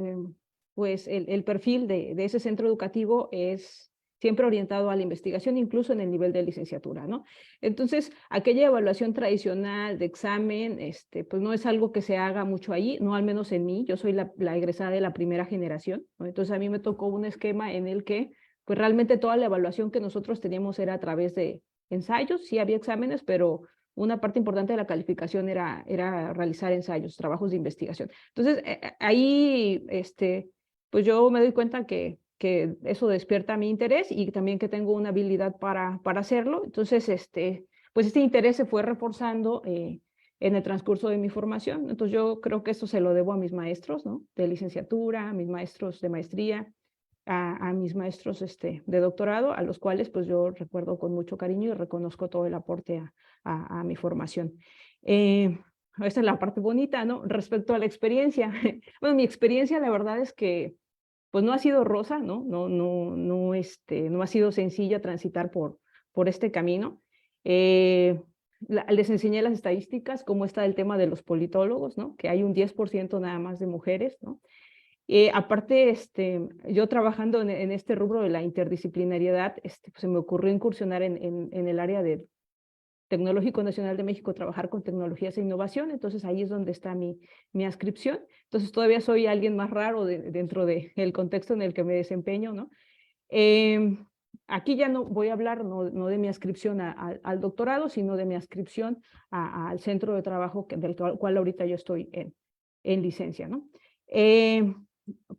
pues el perfil de ese centro educativo es siempre orientado a la investigación, incluso en el nivel de licenciatura, ¿no? Entonces, aquella evaluación tradicional de examen, pues no es algo que se haga mucho ahí, no al menos en mí. Yo soy la egresada de la primera generación, ¿no? Entonces, a mí me tocó un esquema en el que, pues realmente toda la evaluación que nosotros teníamos era a través de ensayos. Sí había exámenes, pero una parte importante de la calificación era realizar ensayos, trabajos de investigación. Entonces, ahí, pues yo me doy cuenta que eso despierta mi interés y también que tengo una habilidad para hacerlo. Entonces, pues este interés se fue reforzando en el transcurso de mi formación. Entonces, yo creo que esto se lo debo a mis maestros, ¿no? De licenciatura, a mis maestros de maestría, a mis maestros de doctorado, a los cuales pues yo recuerdo con mucho cariño y reconozco todo el aporte a mi formación. Esta es la parte bonita, ¿no? Respecto a la experiencia. Bueno, mi experiencia la verdad es que pues no ha sido rosa, ¿no? No ha sido sencilla transitar por este camino. Les enseñé las estadísticas, cómo está el tema de los politólogos, ¿no? Que hay un 10% nada más de mujeres, ¿no? Aparte, yo trabajando en este rubro de la interdisciplinariedad, pues se me ocurrió incursionar en el área del Tecnológico Nacional de México, trabajar con tecnologías e innovación. Entonces ahí es donde está mi adscripción. Entonces todavía soy alguien más raro dentro del contexto en el que me desempeño, ¿no? Aquí ya no voy a hablar no de mi adscripción al doctorado, sino de mi adscripción al centro de trabajo del cual ahorita yo estoy en licencia, ¿no?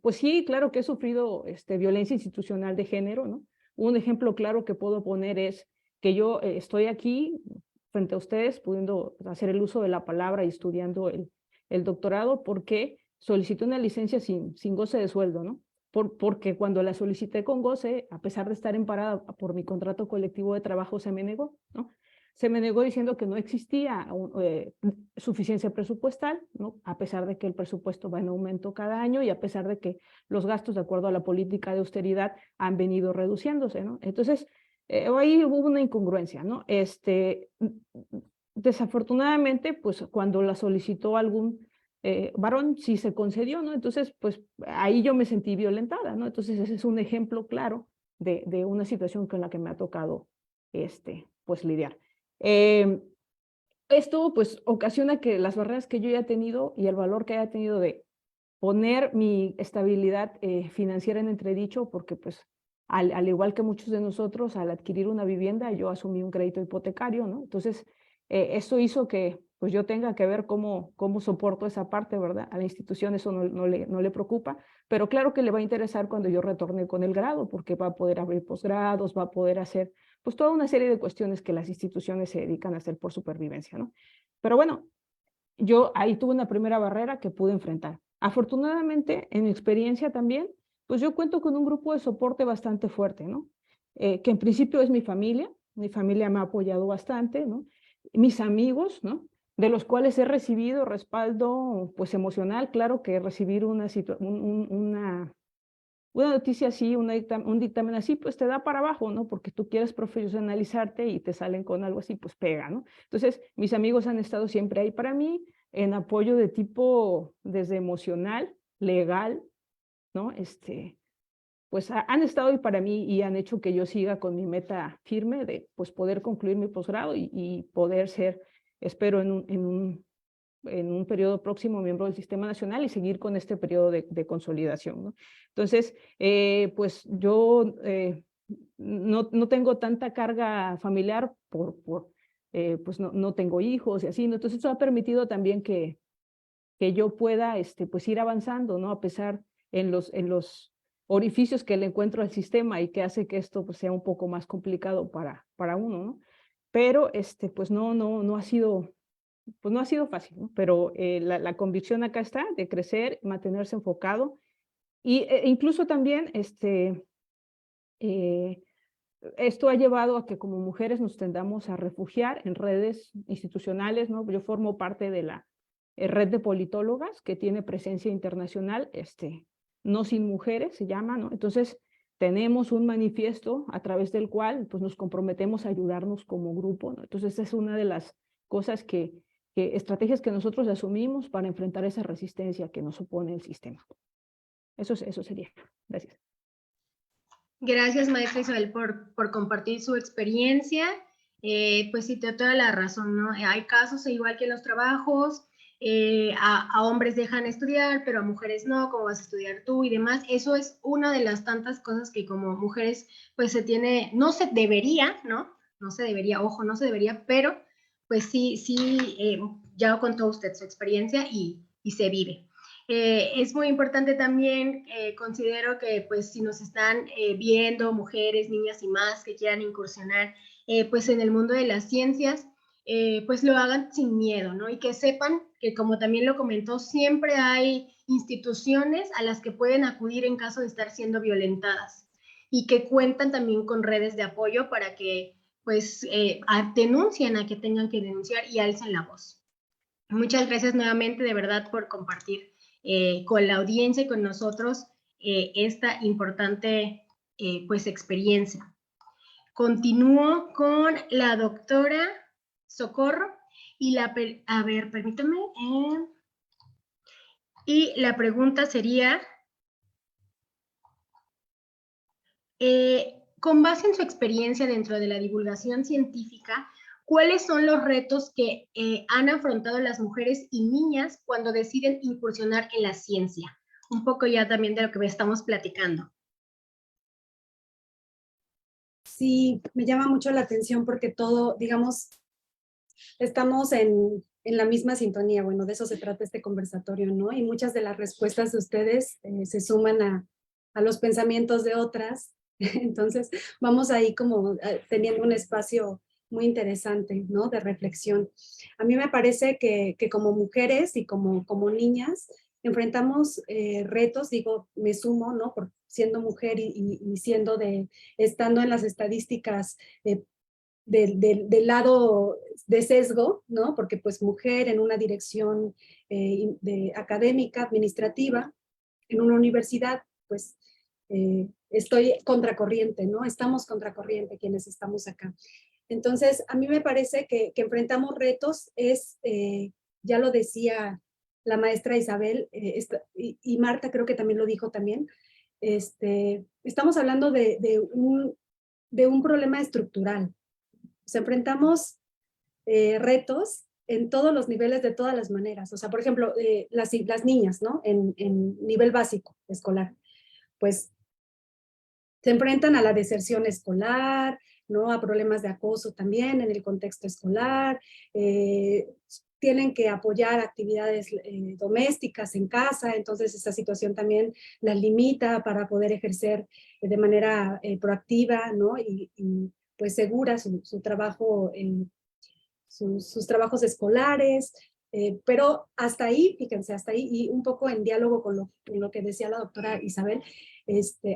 Pues sí, claro que he sufrido violencia institucional de género, ¿no? Un ejemplo claro que puedo poner es que yo estoy aquí frente a ustedes pudiendo hacer el uso de la palabra y estudiando el doctorado porque solicité una licencia sin goce de sueldo, ¿no? Porque cuando la solicité con goce, a pesar de estar emparada por mi contrato colectivo de trabajo, se me negó, ¿no? Se me negó diciendo que no existía suficiencia presupuestal, ¿no? A pesar de que el presupuesto va en aumento cada año y a pesar de que los gastos, de acuerdo a la política de austeridad, han venido reduciéndose, ¿no? Entonces, ahí hubo una incongruencia, ¿no? Desafortunadamente, pues cuando la solicitó algún varón, sí se concedió, ¿no? Entonces, pues ahí yo me sentí violentada, ¿no? Entonces, ese es un ejemplo claro de una situación con la que me ha tocado, pues lidiar. Esto pues ocasiona que las barreras que yo ya he tenido y el valor que haya tenido de poner mi estabilidad financiera en entredicho, porque pues al igual que muchos de nosotros, al adquirir una vivienda, yo asumí un crédito hipotecario, ¿no? Entonces, esto hizo que pues yo tenga que ver cómo soporto esa parte, ¿verdad? A la institución eso no le preocupa, pero claro que le va a interesar cuando yo retorne con el grado, porque va a poder abrir posgrados, va a poder hacer pues toda una serie de cuestiones que las instituciones se dedican a hacer por supervivencia, ¿no? Pero bueno, yo ahí tuve una primera barrera que pude enfrentar. Afortunadamente, en mi experiencia también, pues yo cuento con un grupo de soporte bastante fuerte, ¿no? Que en principio es mi familia me ha apoyado bastante, ¿no? Mis amigos, ¿no? De los cuales he recibido respaldo, pues emocional, claro que recibir una noticia así, un dictamen así, pues te da para abajo, ¿no? Porque tú quieres profesionalizarte y te salen con algo así, pues pega, ¿no? Entonces, mis amigos han estado siempre ahí para mí, en apoyo de tipo desde emocional, legal, ¿no? Pues han estado ahí para mí y han hecho que yo siga con mi meta firme de, pues, poder concluir mi posgrado y poder ser, espero, en un periodo próximo miembro del Sistema Nacional y seguir con este periodo de consolidación, ¿no? Entonces, pues yo no tengo tanta carga familiar pues no tengo hijos y así, ¿no? Entonces eso ha permitido también que yo pueda pues ir avanzando, ¿no? A pesar en los orificios que le encuentro al sistema y que hace que esto pues, sea un poco más complicado para uno, ¿no? Pero pues no ha sido, pues no ha sido fácil, ¿no? Pero la convicción acá está de crecer, mantenerse enfocado y incluso también esto ha llevado a que como mujeres nos tendamos a refugiar en redes institucionales, ¿no? Yo formo parte de la red de politólogas que tiene presencia internacional, No Sin Mujeres se llama, ¿no? Entonces, tenemos un manifiesto a través del cual pues, nos comprometemos a ayudarnos como grupo, ¿no? Entonces, esa es una de las cosas estrategias que nosotros asumimos para enfrentar esa resistencia que nos supone el sistema. Eso sería. Gracias. Gracias, maestra Isabel, por compartir su experiencia. Pues sí, te doy toda la razón, ¿no? Hay casos, igual que en los trabajos, a hombres dejan estudiar, pero a mujeres no, ¿cómo vas a estudiar tú y demás? Eso es una de las tantas cosas que como mujeres, pues no se debería, ¿no? No se debería, ojo, no se debería, pero pues sí, ya contó usted su experiencia y se vive. Es muy importante también, considero que pues si nos están viendo mujeres, niñas y más que quieran incursionar pues en el mundo de las ciencias, pues lo hagan sin miedo, ¿no? Y que sepan que, como también lo comentó, siempre hay instituciones a las que pueden acudir en caso de estar siendo violentadas y que cuentan también con redes de apoyo para que pues denuncien a que tengan que denunciar y alcen la voz. Muchas gracias nuevamente, de verdad, por compartir con la audiencia y con nosotros esta importante pues experiencia. Continúo con la doctora Socorro y a ver, permítame. Y la pregunta sería, con base en su experiencia dentro de la divulgación científica, ¿cuáles son los retos que han afrontado las mujeres y niñas cuando deciden incursionar en la ciencia? Un poco ya también de lo que estamos platicando. Sí, me llama mucho la atención porque todo, digamos, estamos en la misma sintonía. Bueno, de eso se trata este conversatorio, ¿no? Y muchas de las respuestas de ustedes se suman a los pensamientos de otras. Entonces, vamos ahí como teniendo un espacio muy interesante, ¿no? De reflexión. A mí me parece que como mujeres y como niñas enfrentamos retos, digo, me sumo, ¿no? Por siendo mujer y estando en las estadísticas del lado de sesgo, ¿no? Porque pues mujer en una dirección académica, administrativa, en una universidad, pues estoy contracorriente, ¿no? Estamos contracorriente quienes estamos acá. Entonces, a mí me parece que enfrentamos retos, ya lo decía la maestra Isabel, y Marta creo que también lo dijo también, estamos hablando de un problema estructural. O sea, enfrentamos retos en todos los niveles, de todas las maneras. O sea, por ejemplo, las niñas, ¿no? En nivel básico escolar, pues se enfrentan a la deserción escolar, ¿no? A problemas de acoso también en el contexto escolar, tienen que apoyar actividades domésticas en casa, entonces esa situación también las limita para poder ejercer de manera proactiva, ¿no? Y pues segura su trabajo, sus trabajos escolares, pero hasta ahí, fíjense, hasta ahí, y un poco en diálogo con lo que decía la doctora Isabel,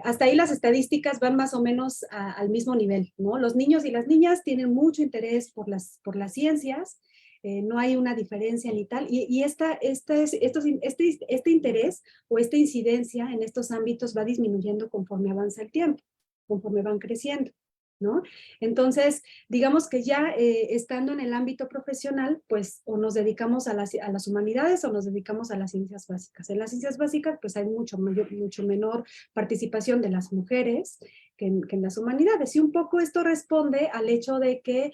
hasta ahí las estadísticas van más o menos al mismo nivel, ¿no? Los niños y las niñas tienen mucho interés por las ciencias, no hay una diferencia ni tal, y este interés o esta incidencia en estos ámbitos va disminuyendo conforme avanza el tiempo, conforme van creciendo, ¿no? Entonces, digamos que ya estando en el ámbito profesional, pues o nos dedicamos a las humanidades o nos dedicamos a las ciencias básicas. En las ciencias básicas, pues hay mucho menor participación de las mujeres que en las humanidades. Y un poco esto responde al hecho de que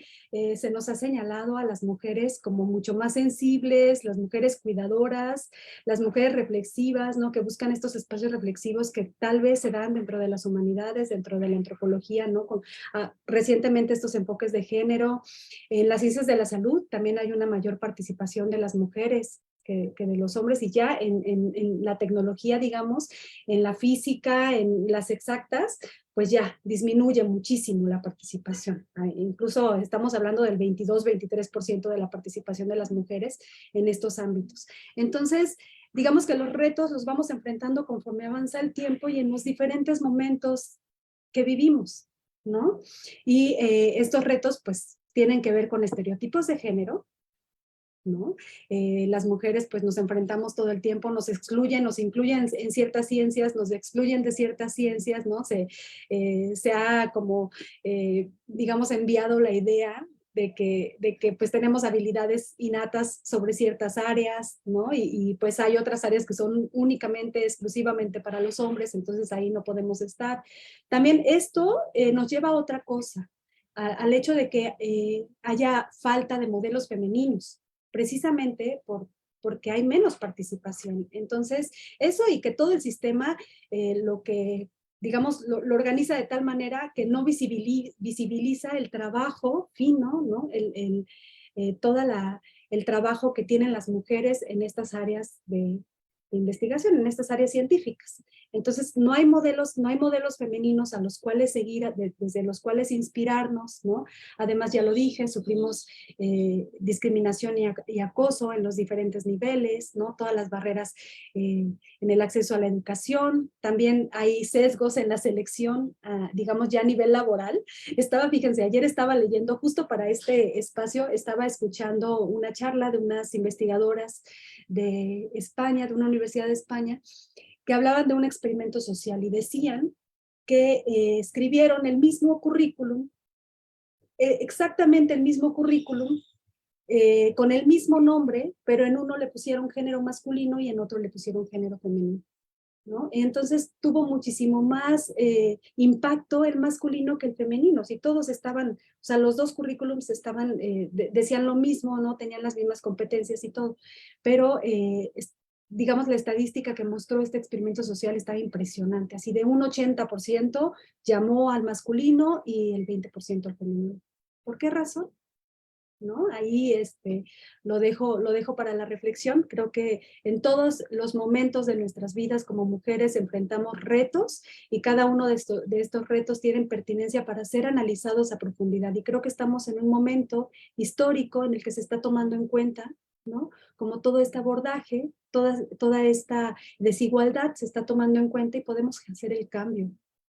se nos ha señalado a las mujeres como mucho más sensibles, las mujeres cuidadoras, las mujeres reflexivas, ¿no? Que buscan estos espacios reflexivos que tal vez se dan dentro de las humanidades, dentro de la antropología, ¿no? Recientemente estos enfoques de género. En las ciencias de la salud también hay una mayor participación de las mujeres que de los hombres, y ya en la tecnología, digamos, en la física, en las exactas, pues ya disminuye muchísimo la participación. Incluso estamos hablando del 22-23% de la participación de las mujeres en estos ámbitos. Entonces, digamos que los retos los vamos enfrentando conforme avanza el tiempo y en los diferentes momentos que vivimos, ¿no? Y estos retos, pues, tienen que ver con estereotipos de género, ¿no? Las mujeres pues nos enfrentamos todo el tiempo, nos excluyen, nos incluyen en ciertas ciencias, nos excluyen de ciertas ciencias, ¿no? Se ha como, digamos, enviado la idea de que pues tenemos habilidades innatas sobre ciertas áreas, ¿no? Y pues hay otras áreas que son únicamente, exclusivamente para los hombres, entonces ahí no podemos estar. También esto nos lleva a otra cosa, al hecho de que haya falta de modelos femeninos, precisamente porque hay menos participación. Entonces, eso y que todo el sistema lo que, digamos, lo organiza de tal manera que no visibiliza el trabajo fino, ¿no? El trabajo que tienen las mujeres en estas áreas de investigación, en estas áreas científicas. Entonces, no hay modelos femeninos a los cuales seguir, desde los cuales inspirarnos, ¿no? Además, ya lo dije, sufrimos discriminación y acoso en los diferentes niveles, ¿no? Todas las barreras en el acceso a la educación. También hay sesgos en la selección, digamos, ya a nivel laboral. Fíjense, ayer estaba leyendo, justo para este espacio, estaba escuchando una charla de unas investigadoras de España, de una universidad de España, que hablaban de un experimento social y decían que escribieron el mismo currículum, exactamente el mismo currículum, con el mismo nombre, pero en uno le pusieron género masculino y en otro le pusieron género femenino, ¿no? Entonces tuvo muchísimo más impacto el masculino que el femenino. Si todos estaban, o sea, los dos currículums estaban, decían lo mismo, ¿no? Tenían las mismas competencias y todo, pero digamos, la estadística que mostró este experimento social estaba impresionante. Así de un 80% llamó al masculino y el 20% al femenino. ¿Por qué razón? ¿No? Ahí lo dejo para la reflexión. Creo que en todos los momentos de nuestras vidas como mujeres enfrentamos retos y cada uno de estos retos tienen pertinencia para ser analizados a profundidad. Y creo que estamos en un momento histórico en el que se está tomando en cuenta, ¿no? Como todo este abordaje, toda esta desigualdad se está tomando en cuenta y podemos hacer el cambio,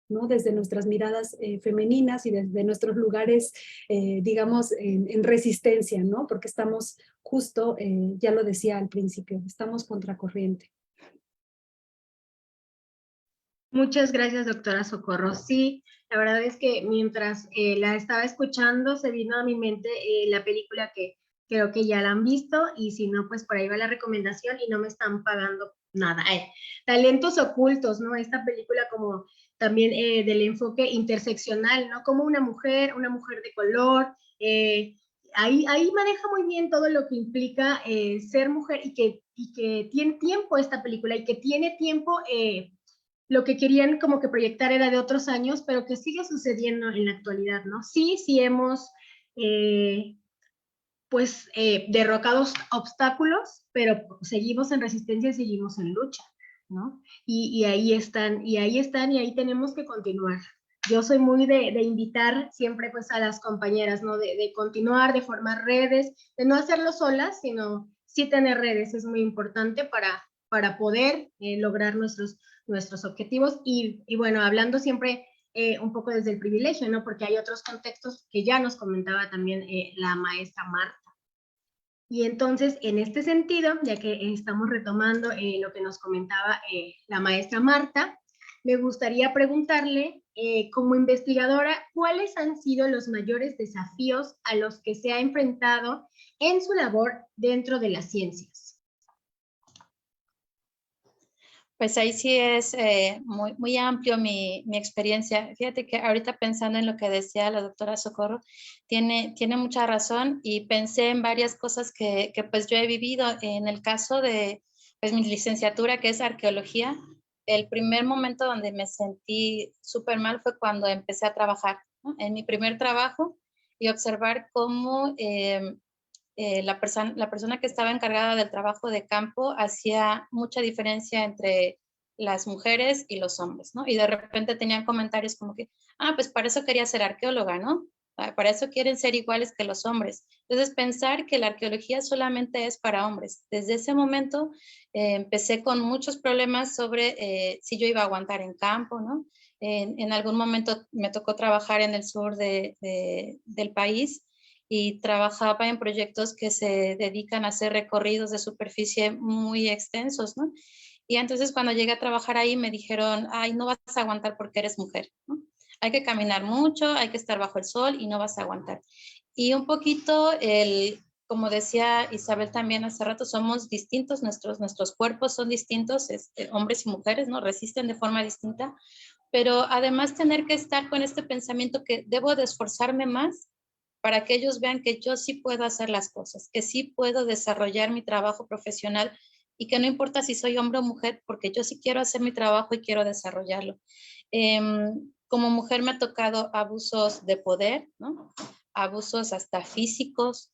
¿no? Desde nuestras miradas femeninas y desde nuestros lugares, digamos, en resistencia, ¿no? Porque estamos justo, ya lo decía al principio, estamos contracorriente. Muchas gracias, doctora Socorro. Sí, la verdad es que mientras la estaba escuchando, se vino a mi mente la película que creo que ya la han visto, y si no, pues por ahí va la recomendación y no me están pagando nada. Talentos ocultos, ¿no? Esta película como también del enfoque interseccional, ¿no? Como una mujer de color, ahí maneja muy bien todo lo que implica ser mujer y que tiene tiempo esta película y que tiene tiempo lo que querían como que proyectar era de otros años, pero que sigue sucediendo en la actualidad, ¿no? Sí hemos derrocado obstáculos, pero seguimos en resistencia y seguimos en lucha, ¿no? Y ahí están, y ahí tenemos que continuar. Yo soy muy de invitar siempre pues a las compañeras, ¿no? De continuar, de formar redes, de no hacerlo solas, sino sí tener redes, es muy importante para poder lograr nuestros objetivos. Y bueno, hablando siempre un poco desde el privilegio, ¿no? Porque hay otros contextos que ya nos comentaba también la maestra Marta. Y entonces, en este sentido, ya que estamos retomando lo que nos comentaba la maestra Marta, me gustaría preguntarle, como investigadora, ¿cuáles han sido los mayores desafíos a los que se ha enfrentado en su labor dentro de las ciencias? Pues ahí sí es muy, muy amplio mi experiencia. Fíjate que ahorita pensando en lo que decía la doctora Socorro, tiene mucha razón, y pensé en varias cosas que pues yo he vivido. En el caso de pues mi licenciatura, que es arqueología, el primer momento donde me sentí súper mal fue cuando empecé a trabajar, ¿no? En mi primer trabajo, y observar cómo la persona que estaba encargada del trabajo de campo hacía mucha diferencia entre las mujeres y los hombres, ¿no? Y de repente tenían comentarios como que, pues para eso quería ser arqueóloga, ¿no? Para eso quieren ser iguales que los hombres. Entonces, pensar que la arqueología solamente es para hombres. Desde ese momento empecé con muchos problemas sobre si yo iba a aguantar en campo, ¿no? En algún momento me tocó trabajar en el sur del país y trabajaba en proyectos que se dedican a hacer recorridos de superficie muy extensos, ¿no? Y entonces cuando llegué a trabajar ahí me dijeron, ay, no vas a aguantar porque eres mujer, ¿no? Hay que caminar mucho, hay que estar bajo el sol y no vas a aguantar. Y un poquito, como decía Isabel también hace rato, somos distintos, nuestros cuerpos son distintos, hombres y mujeres, ¿no? Resisten de forma distinta, pero además tener que estar con este pensamiento que debo de esforzarme más para que ellos vean que yo sí puedo hacer las cosas, que sí puedo desarrollar mi trabajo profesional y que no importa si soy hombre o mujer, porque yo sí quiero hacer mi trabajo y quiero desarrollarlo. Como mujer me ha tocado abusos de poder, ¿no? Abusos hasta físicos,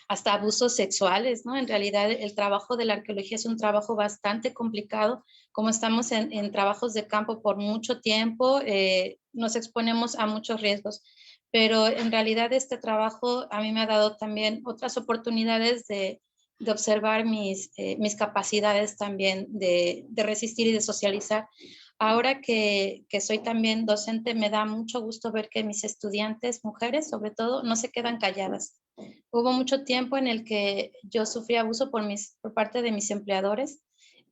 hasta abusos sexuales, ¿no? En realidad el trabajo de la arqueología es un trabajo bastante complicado. Como estamos en trabajos de campo por mucho tiempo, nos exponemos a muchos riesgos. Pero en realidad este trabajo a mí me ha dado también otras oportunidades de observar mis capacidades también de resistir y de socializar. Ahora que soy también docente, me da mucho gusto ver que mis estudiantes, mujeres sobre todo, no se quedan calladas. Hubo mucho tiempo en el que yo sufrí abuso por parte de mis empleadores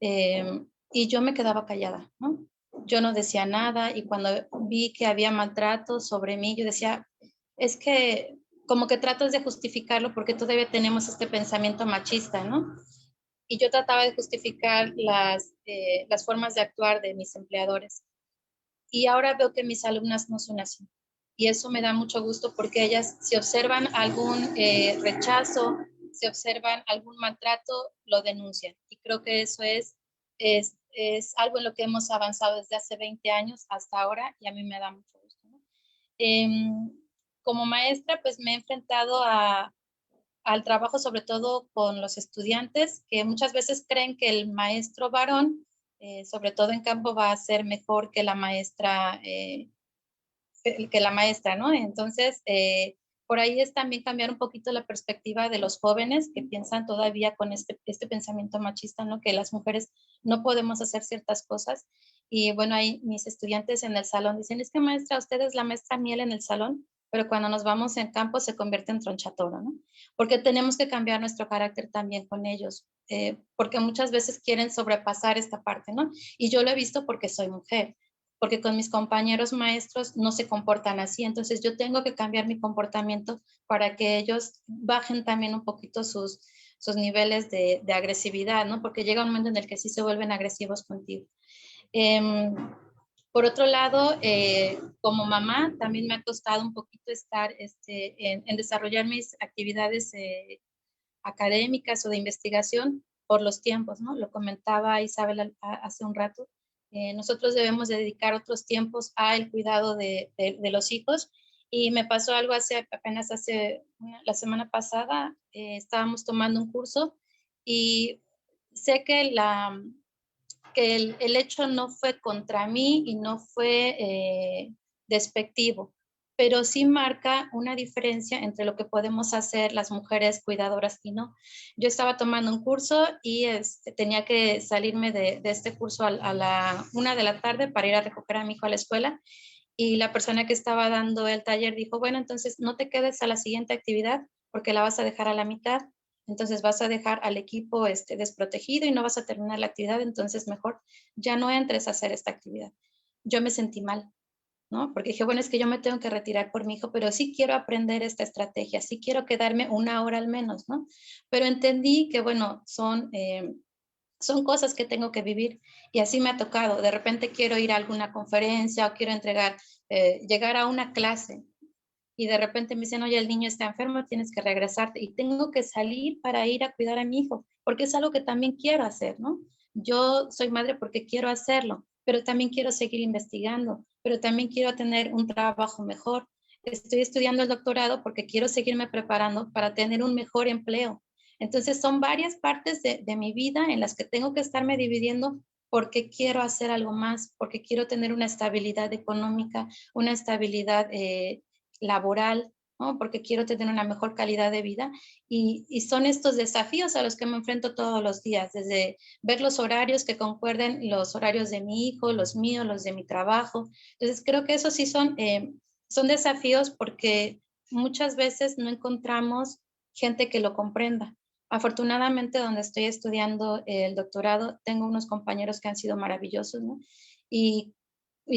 y yo me quedaba callada, ¿no? Yo no decía nada y cuando vi que había maltrato sobre mí, yo decía, es que como que tratas de justificarlo porque todavía tenemos este pensamiento machista, ¿no? Y yo trataba de justificar las formas de actuar de mis empleadores. Y ahora veo que mis alumnas no son así. Y eso me da mucho gusto porque ellas, si observan algún rechazo, si observan algún maltrato, lo denuncian. Y creo que eso es algo en lo que hemos avanzado desde hace 20 años hasta ahora y a mí me da mucho gusto, ¿no? Como maestra, pues me he enfrentado al trabajo, sobre todo con los estudiantes, que muchas veces creen que el maestro varón, sobre todo en campo, va a ser mejor que la maestra, ¿no? Entonces, por ahí es también cambiar un poquito la perspectiva de los jóvenes que piensan todavía con este pensamiento machista, ¿no? Que las mujeres no podemos hacer ciertas cosas. Y bueno, ahí mis estudiantes en el salón dicen, es que maestra, usted es la maestra miel en el salón, pero cuando nos vamos en campo se convierte en tronchatoro, ¿no? Porque tenemos que cambiar nuestro carácter también con ellos, porque muchas veces quieren sobrepasar esta parte, ¿no? Y yo lo he visto porque soy mujer, porque con mis compañeros maestros no se comportan así, entonces yo tengo que cambiar mi comportamiento para que ellos bajen también un poquito sus niveles de agresividad, ¿no? Porque llega un momento en el que sí se vuelven agresivos contigo. Por otro lado, como mamá, también me ha costado un poquito estar en desarrollar mis actividades académicas o de investigación por los tiempos, ¿no? Lo comentaba Isabel hace un rato. Nosotros debemos dedicar otros tiempos al cuidado de los hijos y me pasó algo apenas la semana pasada, estábamos tomando un curso y sé que el hecho no fue contra mí y no fue despectivo, pero sí marca una diferencia entre lo que podemos hacer las mujeres cuidadoras y no. Yo estaba tomando un curso y tenía que salirme de este curso a la 1 de la tarde para ir a recoger a mi hijo a la escuela y la persona que estaba dando el taller dijo, bueno, entonces no te quedes a la siguiente actividad porque la vas a dejar a la mitad. Entonces vas a dejar al equipo desprotegido y no vas a terminar la actividad, entonces mejor ya no entres a hacer esta actividad. Yo me sentí mal, ¿no? Porque dije, bueno, es que yo me tengo que retirar por mi hijo, pero sí quiero aprender esta estrategia, sí quiero quedarme 1 hora al menos, ¿no? Pero entendí que, bueno, son cosas que tengo que vivir y así me ha tocado. De repente quiero ir a alguna conferencia o quiero llegar a una clase y de repente me dicen, oye, el niño está enfermo, tienes que regresarte y tengo que salir para ir a cuidar a mi hijo, porque es algo que también quiero hacer, ¿no? Yo soy madre porque quiero hacerlo, pero también quiero seguir investigando, pero también quiero tener un trabajo mejor. estoy estudiando el doctorado porque quiero seguirme preparando para tener un mejor empleo. Entonces son varias partes de mi vida en las que tengo que estarme dividiendo porque quiero hacer algo más, porque quiero tener una estabilidad económica, una estabilidad laboral, ¿no? Porque quiero tener una mejor calidad de vida. Y son estos desafíos a los que me enfrento todos los días, desde ver los horarios que concuerden, los horarios de mi hijo, los míos, los de mi trabajo. Entonces creo que esos sí son desafíos porque muchas veces no encontramos gente que lo comprenda. Afortunadamente, donde estoy estudiando el doctorado, tengo unos compañeros que han sido maravillosos, ¿no? Y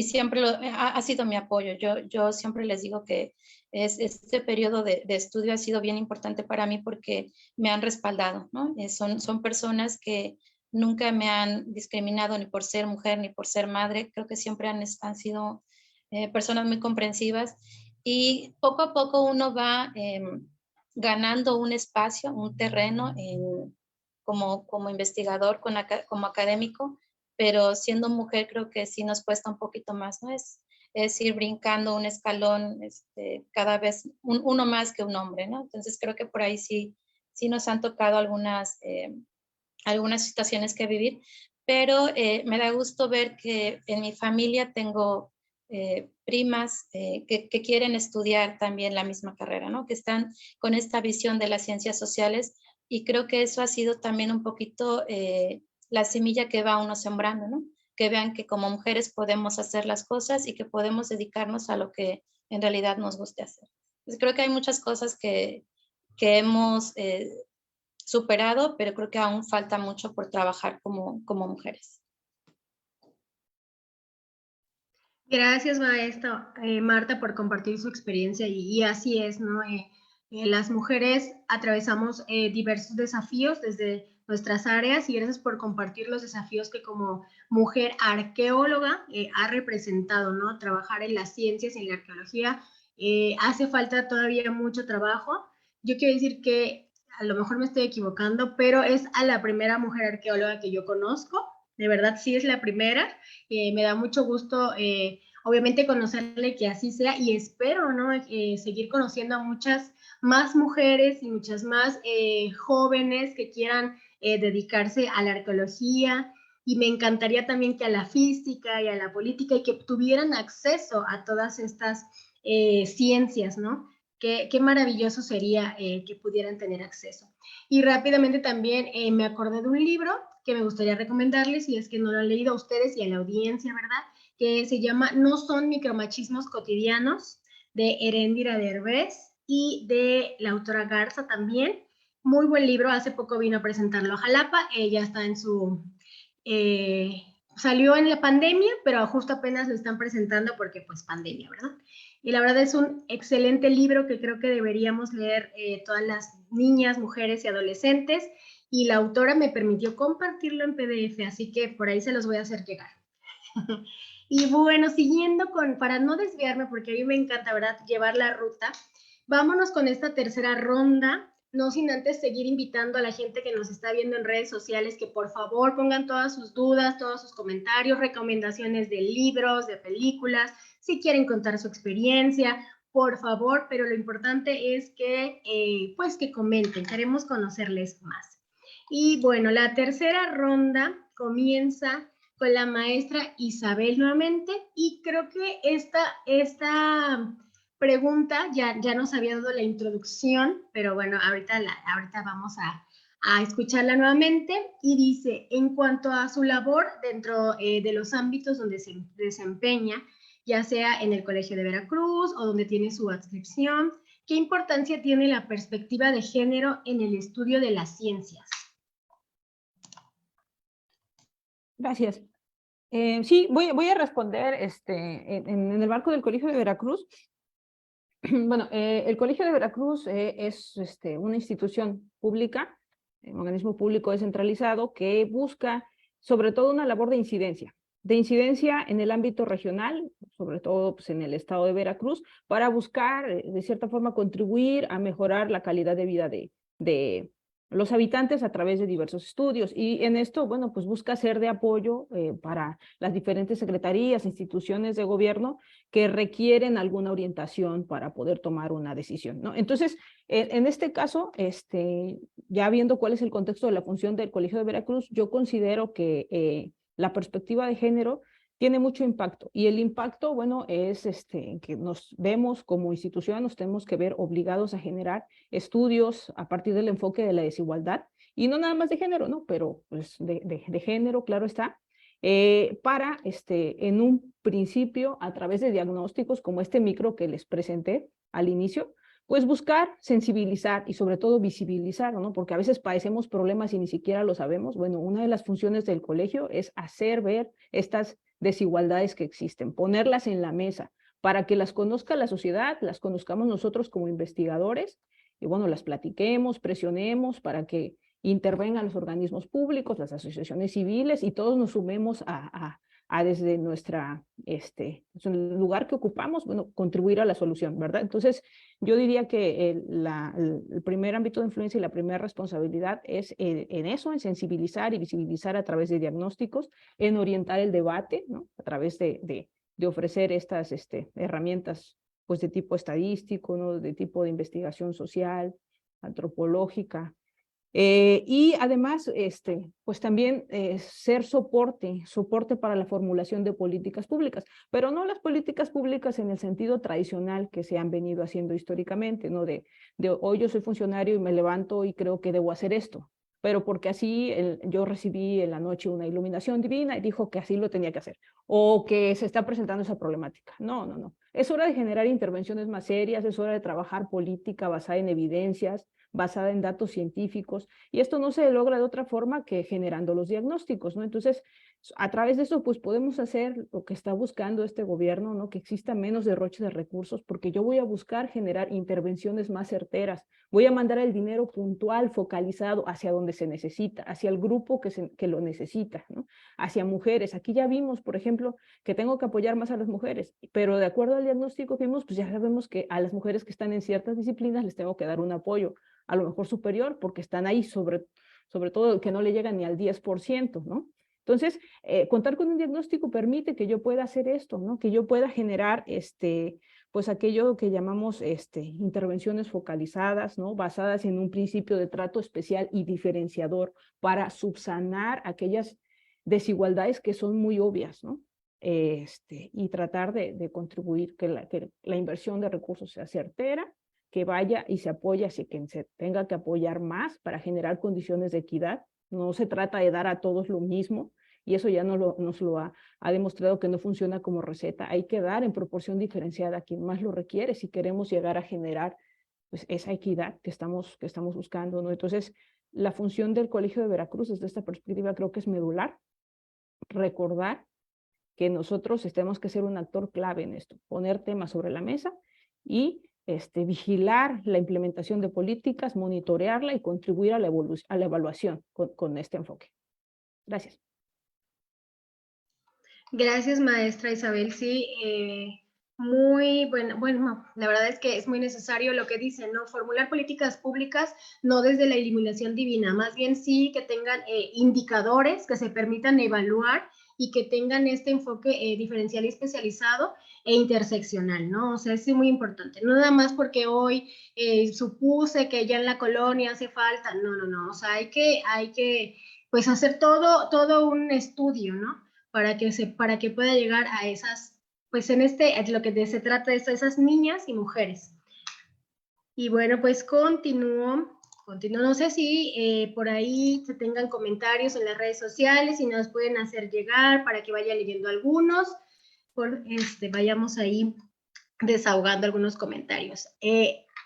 siempre ha sido mi apoyo. Yo siempre les digo que este periodo de estudio ha sido bien importante para mí porque me han respaldado, ¿no? Son personas que nunca me han discriminado ni por ser mujer ni por ser madre. Creo que siempre han sido personas muy comprensivas y poco a poco uno va ganando un espacio, un terreno como investigador, como académico, pero siendo mujer creo que sí nos cuesta un poquito más, ¿no? Es ir brincando un escalón cada vez uno más que un hombre, ¿no? Entonces creo que por ahí sí nos han tocado algunas situaciones que vivir, pero me da gusto ver que en mi familia tengo primas que quieren estudiar también la misma carrera, ¿no? Que están con esta visión de las ciencias sociales y creo que eso ha sido también un poquito la semilla que va uno sembrando, ¿no? Que vean que como mujeres podemos hacer las cosas y que podemos dedicarnos a lo que en realidad nos guste hacer. Entonces, creo que hay muchas cosas que hemos superado, pero creo que aún falta mucho por trabajar como mujeres. Gracias, maestra Marta, por compartir su experiencia y así es, ¿no? Las mujeres atravesamos diversos desafíos desde nuestras áreas y gracias por compartir los desafíos que como mujer arqueóloga ha representado, ¿no? Trabajar en las ciencias y en la arqueología hace falta todavía mucho trabajo. Yo quiero decir que a lo mejor me estoy equivocando, pero es a la primera mujer arqueóloga que yo conozco. De verdad, sí es la primera. Me da mucho gusto, obviamente, conocerle que así sea y espero, ¿no? Seguir conociendo a muchas más mujeres y muchas más jóvenes que quieran dedicarse a la arqueología y me encantaría también que a la física y a la política y que tuvieran acceso a todas estas ciencias, ¿no? Qué maravilloso sería que pudieran tener acceso. Y rápidamente también me acordé de un libro que me gustaría recomendarles, si es que no lo han leído a ustedes y a la audiencia, ¿verdad? Que se llama No son micromachismos cotidianos, de Heréndira Derbez y de la autora Garza también. Muy buen libro, hace poco vino a presentarlo a Jalapa, ya está en su... salió en la pandemia, pero justo apenas lo están presentando porque pues pandemia, ¿verdad? Y la verdad es un excelente libro que creo que deberíamos leer todas las niñas, mujeres y adolescentes y la autora me permitió compartirlo en PDF, así que por ahí se los voy a hacer llegar. Y bueno, siguiendo para no desviarme, porque a mí me encanta, ¿verdad?, llevar la ruta, vámonos con esta tercera ronda, no sin antes seguir invitando a la gente que nos está viendo en redes sociales que por favor pongan todas sus dudas, todos sus comentarios, recomendaciones de libros, de películas, si quieren contar su experiencia, por favor, pero lo importante es que, pues que comenten, queremos conocerles más. Y bueno, la tercera ronda comienza con la maestra Isabel nuevamente y creo que esta pregunta ya nos había dado la introducción, pero bueno, ahorita vamos a escucharla nuevamente y dice, en cuanto a su labor dentro de los ámbitos donde se desempeña, ya sea en el Colegio de Veracruz o donde tiene su adscripción, ¿qué importancia tiene la perspectiva de género en el estudio de las ciencias? Gracias. Sí, voy a responder en el marco del Colegio de Veracruz. Bueno, el Colegio de Veracruz es una institución pública, un organismo público descentralizado que busca sobre todo una labor de incidencia en el ámbito regional, sobre todo pues, en el estado de Veracruz, para buscar de cierta forma contribuir a mejorar la calidad de vida de los habitantes a través de diversos estudios. Y en esto, bueno, pues busca ser de apoyo para las diferentes secretarías, instituciones de gobierno que requieren alguna orientación para poder tomar una decisión, ¿no? Entonces, en este caso, ya viendo cuál es el contexto de la función del Colegio de Veracruz, yo considero que la perspectiva de género tiene mucho impacto, y el impacto, bueno, es que nos vemos como institución, nos tenemos que ver obligados a generar estudios a partir del enfoque de la desigualdad, y no nada más de género, ¿no? Pero pues de género, claro está, para, en un principio, a través de diagnósticos como este micro que les presenté al inicio, pues buscar sensibilizar y sobre todo visibilizar, ¿no? Porque a veces padecemos problemas y ni siquiera lo sabemos. Bueno, una de las funciones del colegio es hacer ver estas desigualdades que existen, ponerlas en la mesa para que las conozca la sociedad, las conozcamos nosotros como investigadores y bueno, las platiquemos, presionemos para que intervengan los organismos públicos, las asociaciones civiles y todos nos sumemos a desde nuestra, el lugar que ocupamos, bueno, contribuir a la solución, ¿verdad? Entonces, yo diría que el primer ámbito de influencia y la primera responsabilidad es en eso, en sensibilizar y visibilizar a través de diagnósticos, en orientar el debate, ¿no? A través de ofrecer estas herramientas, pues de tipo estadístico, ¿no? De tipo de investigación social, antropológica, y además, pues también ser soporte para la formulación de políticas públicas, pero no las políticas públicas en el sentido tradicional que se han venido haciendo históricamente, ¿no? De hoy yo soy funcionario y me levanto y creo que debo hacer esto, pero porque así yo recibí en la noche una iluminación divina y dijo que así lo tenía que hacer, o que se está presentando esa problemática. No, no, no. Es hora de generar intervenciones más serias, es hora de trabajar política basada en evidencias, basada en datos científicos, y esto no se logra de otra forma que generando los diagnósticos, ¿no? Entonces, a través de eso, pues podemos hacer lo que está buscando este gobierno, ¿no? Que exista menos derroche de recursos, porque yo voy a buscar generar intervenciones más certeras, voy a mandar el dinero puntual, focalizado hacia donde se necesita, hacia el grupo que lo necesita, ¿no? Hacia mujeres. Aquí ya vimos, por ejemplo, que tengo que apoyar más a las mujeres, pero de acuerdo al diagnóstico que vimos, pues ya sabemos que a las mujeres que están en ciertas disciplinas les tengo que dar un apoyo, a lo mejor superior, porque están ahí sobre todo que no le llegan ni al 10%, ¿no? Entonces, contar con un diagnóstico permite que yo pueda hacer esto, ¿no? Que yo pueda generar, pues aquello que llamamos intervenciones focalizadas, ¿no? Basadas en un principio de trato especial y diferenciador para subsanar aquellas desigualdades que son muy obvias, ¿no? Y tratar de contribuir que la inversión de recursos sea certera, que vaya y se apoye hacia quien se tenga que apoyar más para generar condiciones de equidad. No se trata de dar a todos lo mismo, y eso ya nos lo ha demostrado que no funciona como receta. Hay que dar en proporción diferenciada a quien más lo requiere si queremos llegar a generar pues, esa equidad que estamos buscando, ¿no? Entonces, la función del Colegio de Veracruz desde esta perspectiva creo que es medular, recordar que nosotros tenemos que ser un actor clave en esto, poner temas sobre la mesa y vigilar la implementación de políticas, monitorearla y contribuir a la evaluación con este enfoque. Gracias. Gracias, maestra Isabel. Sí, muy bueno, la verdad es que es muy necesario lo que dicen, ¿no? Formular políticas públicas no desde la iluminación divina, más bien sí que tengan indicadores que se permitan evaluar y que tengan este enfoque diferencial y especializado e interseccional, ¿no? O sea, es muy importante. No nada más porque hoy supuse que ya en la colonia hace falta, no. O sea, hay que pues hacer todo un estudio, ¿no? Para que pueda llegar a esas, pues lo que se trata es esas niñas y mujeres. Y bueno, pues continúo, no sé si por ahí se tengan comentarios en las redes sociales y nos pueden hacer llegar para que vaya leyendo algunos, vayamos ahí desahogando algunos comentarios.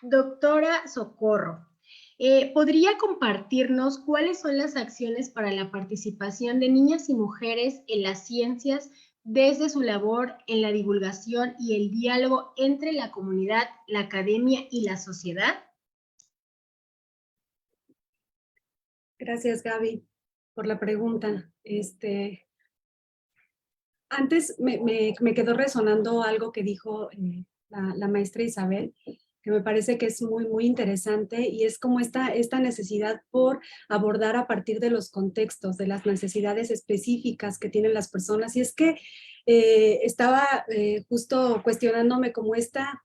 Doctora Socorro, ¿podría compartirnos cuáles son las acciones para la participación de niñas y mujeres en las ciencias desde su labor en la divulgación y el diálogo entre la comunidad, la academia y la sociedad? Gracias, Gaby, por la pregunta. Antes me quedó resonando algo que dijo la maestra Isabel, que me parece que es muy interesante, y es como esta necesidad por abordar a partir de los contextos, de las necesidades específicas que tienen las personas. Y es que estaba justo cuestionándome como esta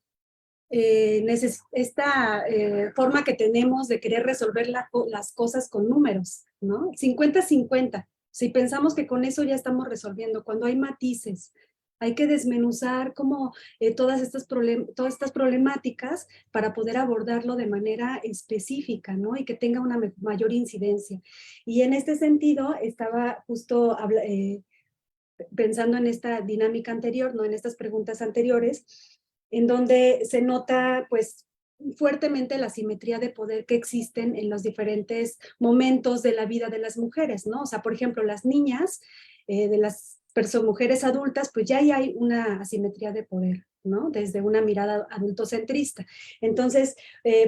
forma que tenemos de querer resolver las cosas con números, ¿no? 50-50. Si pensamos que con eso ya estamos resolviendo, cuando hay matices, hay que desmenuzar como todas estas problemáticas para poder abordarlo de manera específica, ¿no? Y que tenga una mayor incidencia. Y en este sentido, estaba justo pensando en esta dinámica anterior, ¿no? En estas preguntas anteriores, en donde se nota, pues, fuertemente la asimetría de poder que existen en los diferentes momentos de la vida de las mujeres, ¿no? O sea, por ejemplo, las niñas, de las mujeres adultas, pues ya hay una asimetría de poder, ¿no? Desde una mirada adultocentrista. Entonces,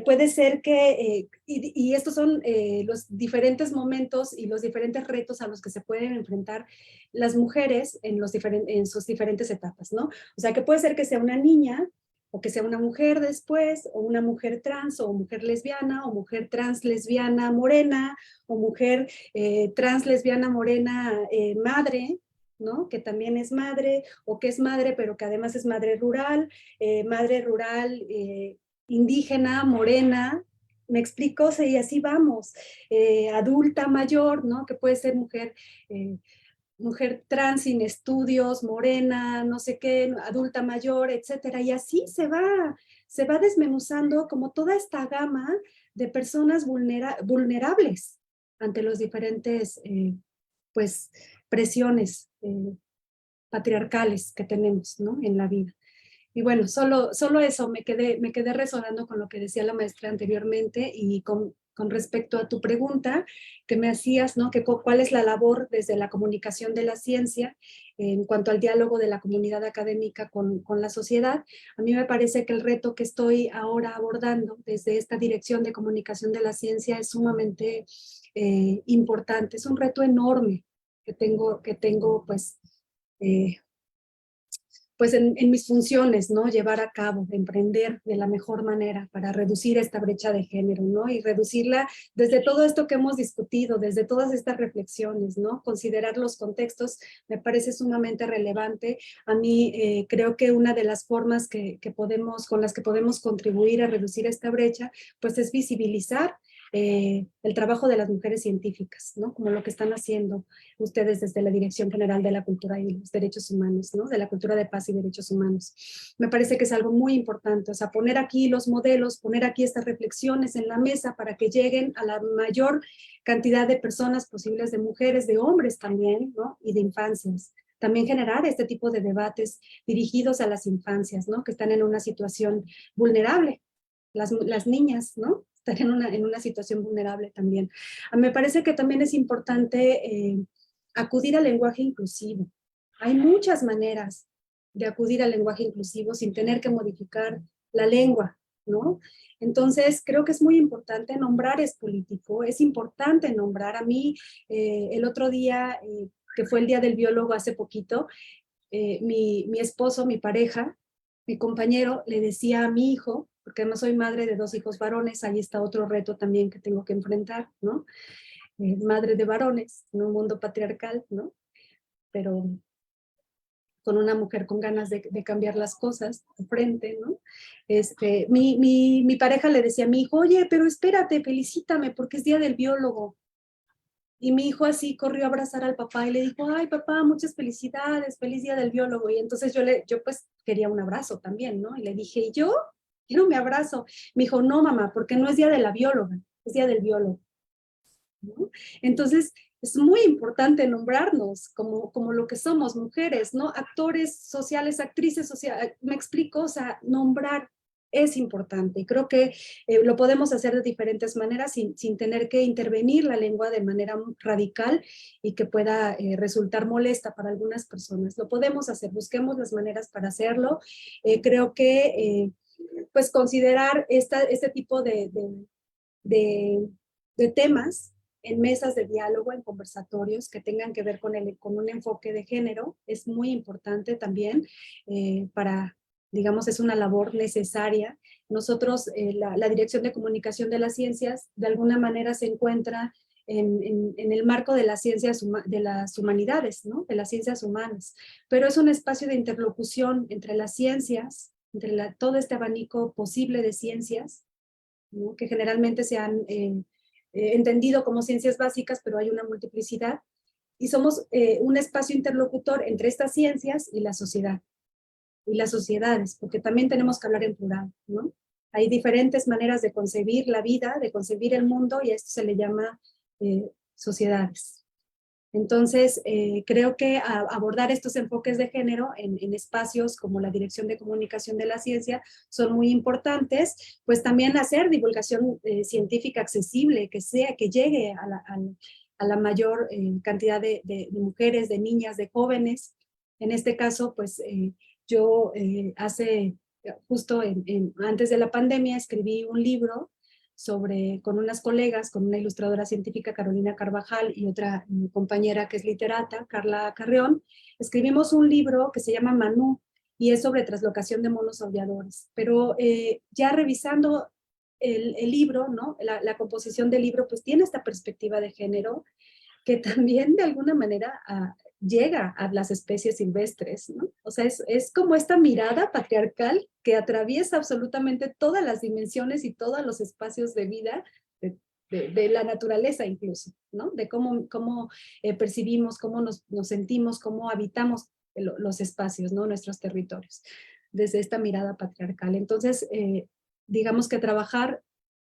puede ser que, y estos son los diferentes momentos y los diferentes retos a los que se pueden enfrentar las mujeres en sus diferentes etapas, ¿no? O sea, que puede ser que sea una niña, o que sea una mujer después, o una mujer trans, o mujer lesbiana, o mujer trans lesbiana morena, o mujer trans lesbiana morena madre, ¿no? Que también es madre, o que es madre, pero que además es madre rural indígena, morena. ¿Me explico? O sea, y así vamos. Adulta mayor, ¿no? Que puede ser mujer trans sin estudios, morena, no sé qué, adulta mayor, etcétera. Y así se va desmenuzando como toda esta gama de personas vulnerables ante los diferentes, pues, presiones patriarcales que tenemos, ¿no? En la vida. Y bueno, solo eso, me quedé resonando con lo que decía la maestra anteriormente, y con respecto a tu pregunta que me hacías, ¿no? ¿Cuál es la labor desde la comunicación de la ciencia en cuanto al diálogo de la comunidad académica con la sociedad? A mí me parece que el reto que estoy ahora abordando desde esta dirección de comunicación de la ciencia es sumamente importante. Es un reto enorme que tengo pues en mis funciones, ¿no? Llevar a cabo, emprender de la mejor manera para reducir esta brecha de género, ¿no? Y reducirla desde todo esto que hemos discutido, desde todas estas reflexiones, ¿no? Considerar los contextos me parece sumamente relevante. A mí creo que una de las formas con las que podemos contribuir a reducir esta brecha, pues es visibilizar el trabajo de las mujeres científicas, ¿no? Como lo que están haciendo ustedes desde la Dirección General de la Cultura y los Derechos Humanos, ¿no? De la Cultura de Paz y Derechos Humanos. Me parece que es algo muy importante, o sea, poner aquí los modelos, poner aquí estas reflexiones en la mesa para que lleguen a la mayor cantidad de personas posibles, de mujeres, de hombres también, ¿no? Y de infancias. También generar este tipo de debates dirigidos a las infancias, ¿no? Que están en una situación vulnerable. Las niñas, ¿no? Están en una situación vulnerable también. Me parece que también es importante acudir al lenguaje inclusivo. Hay muchas maneras de acudir al lenguaje inclusivo sin tener que modificar la lengua, ¿no? Entonces, creo que es muy importante. Nombrar es político, es importante nombrar. A mí, el otro día, que fue el Día del Biólogo hace poquito, mi esposo, mi pareja, mi compañero, le decía a mi hijo, porque además soy madre de 2 hijos varones, ahí está otro reto también que tengo que enfrentar, ¿no? Madre de varones, en un mundo patriarcal, ¿no? Pero con una mujer con ganas de cambiar las cosas de frente, ¿no? Mi pareja le decía a mi hijo, oye, pero espérate, felicítame porque es Día del Biólogo. Y mi hijo así corrió a abrazar al papá y le dijo, ay papá, muchas felicidades, feliz Día del Biólogo. Y entonces yo pues quería un abrazo también, ¿no? Y le dije, ¿y yo? Quiero mi abrazo. Me dijo, no mamá, porque no es Día de la Bióloga, es Día del Biólogo, ¿no? Entonces, es muy importante nombrarnos como lo que somos, mujeres, ¿no? Actores sociales, actrices sociales, me explico, o sea, nombrar es importante. Y creo que lo podemos hacer de diferentes maneras sin tener que intervenir la lengua de manera radical y que pueda resultar molesta para algunas personas. Lo podemos hacer, busquemos las maneras para hacerlo. Creo que pues considerar este tipo de temas en mesas de diálogo, en conversatorios que tengan que ver con un enfoque de género, es muy importante también para digamos, es una labor necesaria. Nosotros, la Dirección de Comunicación de las Ciencias, de alguna manera se encuentra en el marco de las ciencias, de las humanidades, ¿no? De las ciencias humanas. Pero es un espacio de interlocución entre las ciencias, entre todo este abanico posible de ciencias, ¿no? Que generalmente se han entendido como ciencias básicas, pero hay una multiplicidad. Y somos un espacio interlocutor entre estas ciencias y la sociedad, y las sociedades, porque también tenemos que hablar en plural, ¿no? Hay diferentes maneras de concebir la vida, de concebir el mundo, y a esto se le llama sociedades. Entonces, creo que abordar estos enfoques de género en espacios como la Dirección de Comunicación de la Ciencia son muy importantes, pues también hacer divulgación científica accesible, que llegue a la mayor cantidad de mujeres, de niñas, de jóvenes. En este caso, pues yo justo antes de la pandemia escribí un libro con unas colegas, con una ilustradora científica, Carolina Carvajal, y otra compañera que es literata, Carla Carrión. Escribimos un libro que se llama Manú, y es sobre traslocación de monos aulladores. Pero ya revisando el libro, ¿no? La composición del libro, pues tiene esta perspectiva de género que también de alguna manera llega a las especies silvestres, ¿no? O sea, es como esta mirada patriarcal que atraviesa absolutamente todas las dimensiones y todos los espacios de vida de la naturaleza incluso, ¿no? De cómo percibimos, cómo nos sentimos, cómo habitamos los espacios, ¿no? Nuestros territorios, desde esta mirada patriarcal. Entonces, digamos que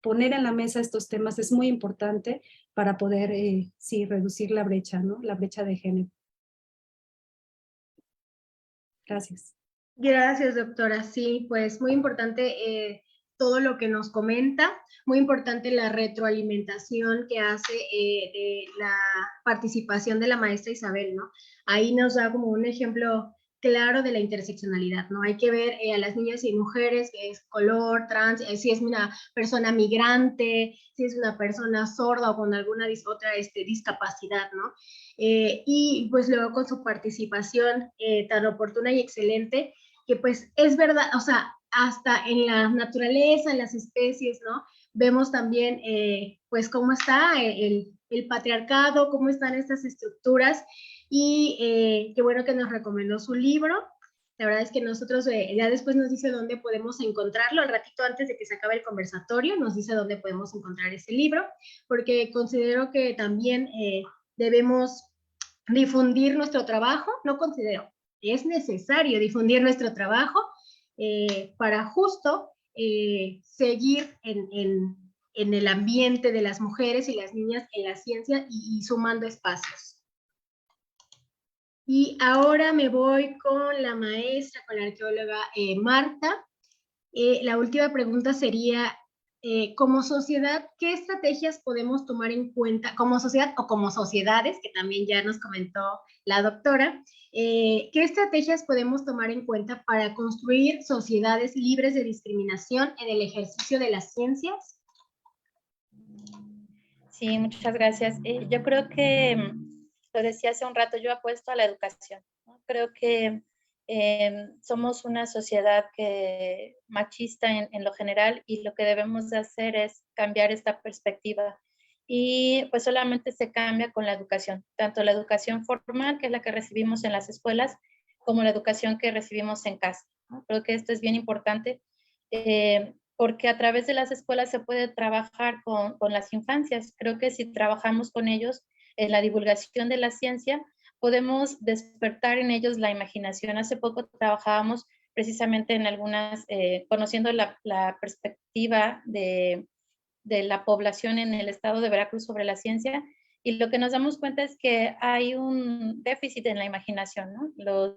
poner en la mesa estos temas es muy importante para poder, sí, reducir la brecha, ¿no? La brecha de género. Gracias. Gracias, doctora. Sí, pues muy importante todo lo que nos comenta, muy importante la retroalimentación que hace de la participación de la maestra Isabel, ¿no? Ahí nos da como un ejemplo claro de la interseccionalidad, ¿no? Hay que ver a las niñas y mujeres, que es color, trans, si es una persona migrante, si es una persona sorda o con alguna otra discapacidad, ¿no? Y pues luego con su participación tan oportuna y excelente, que pues es verdad, o sea, hasta en la naturaleza, en las especies, ¿no? Vemos también pues cómo está el patriarcado, cómo están estas estructuras, y qué bueno que nos recomendó su libro. La verdad es que nosotros ya después nos dice dónde podemos encontrarlo, al ratito antes de que se acabe el conversatorio, nos dice dónde podemos encontrar ese libro, porque considero que también debemos difundir nuestro trabajo, no considero, es necesario difundir nuestro trabajo para justo seguir en el ambiente de las mujeres y las niñas en la ciencia y sumando espacios. Y ahora me voy con la maestra, con la arqueóloga Marta. La última pregunta sería, como sociedad, ¿qué estrategias podemos tomar en cuenta, como sociedad o como sociedades, que también ya nos comentó la doctora, qué estrategias podemos tomar en cuenta para construir sociedades libres de discriminación en el ejercicio de las ciencias? Sí, muchas gracias. Yo creo que, lo decía hace un rato, yo apuesto a la educación, ¿no? Creo que somos una sociedad machista en lo general, y lo que debemos de hacer es cambiar esta perspectiva. Y pues solamente se cambia con la educación, tanto la educación formal, que es la que recibimos en las escuelas, como la educación que recibimos en casa, ¿no? Creo que esto es bien importante, porque a través de las escuelas se puede trabajar con las infancias. Creo que si trabajamos con ellos en la divulgación de la ciencia, podemos despertar en ellos la imaginación. Hace poco trabajábamos precisamente en algunas, conociendo la perspectiva de la población en el estado de Veracruz sobre la ciencia, y lo que nos damos cuenta es que hay un déficit en la imaginación, ¿no?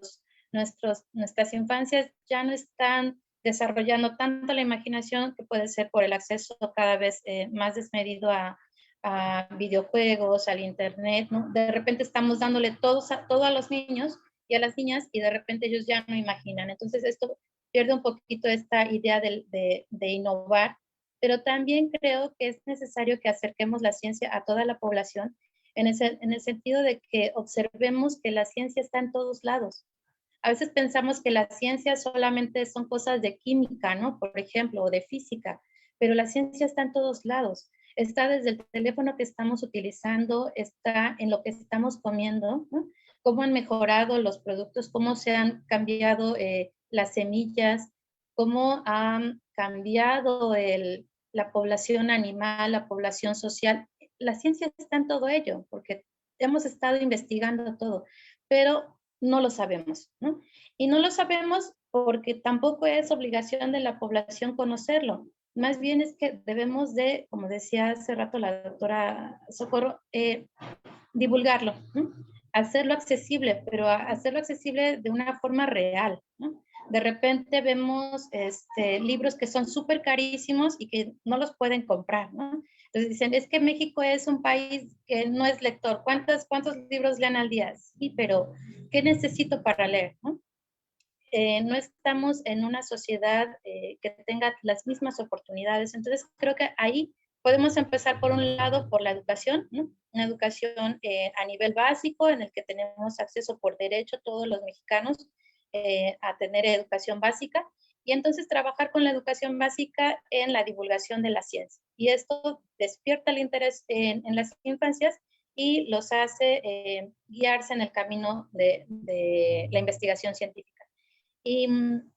Nuestras infancias ya no están desarrollando tanto la imaginación, que puede ser por el acceso cada vez más desmedido a videojuegos, al internet, ¿no? De repente estamos dándole todo a los niños y a las niñas, y de repente ellos ya no imaginan. Entonces esto pierde un poquito esta idea de innovar, pero también creo que es necesario que acerquemos la ciencia a toda la población, en el sentido de que observemos que la ciencia está en todos lados. A veces pensamos que la ciencia solamente son cosas de química, ¿no? Por ejemplo, o de física, pero la ciencia está en todos lados. Está desde el teléfono que estamos utilizando, está en lo que estamos comiendo, ¿no? Cómo han mejorado los productos, cómo se han cambiado las semillas, cómo han cambiado la población animal, la población social. La ciencia está en todo ello, porque hemos estado investigando todo, pero no lo sabemos, ¿no? Y no lo sabemos porque tampoco es obligación de la población conocerlo. Más bien es que debemos de, como decía hace rato la doctora Socorro, divulgarlo, ¿no? Hacerlo accesible, pero hacerlo accesible de una forma real, ¿no? De repente vemos libros que son súper carísimos y que no los pueden comprar, ¿no? Entonces dicen, es que México es un país que no es lector. ¿Cuántos libros leen al día? Sí, pero ¿qué necesito para leer? ¿No? No estamos en una sociedad que tenga las mismas oportunidades. Entonces creo que ahí podemos empezar por un lado por la educación, ¿no? Una educación a nivel básico en el que tenemos acceso por derecho todos los mexicanos a tener educación básica, y entonces trabajar con la educación básica en la divulgación de la ciencia. Y esto despierta el interés en las infancias y los hace guiarse en el camino de la investigación científica. Y en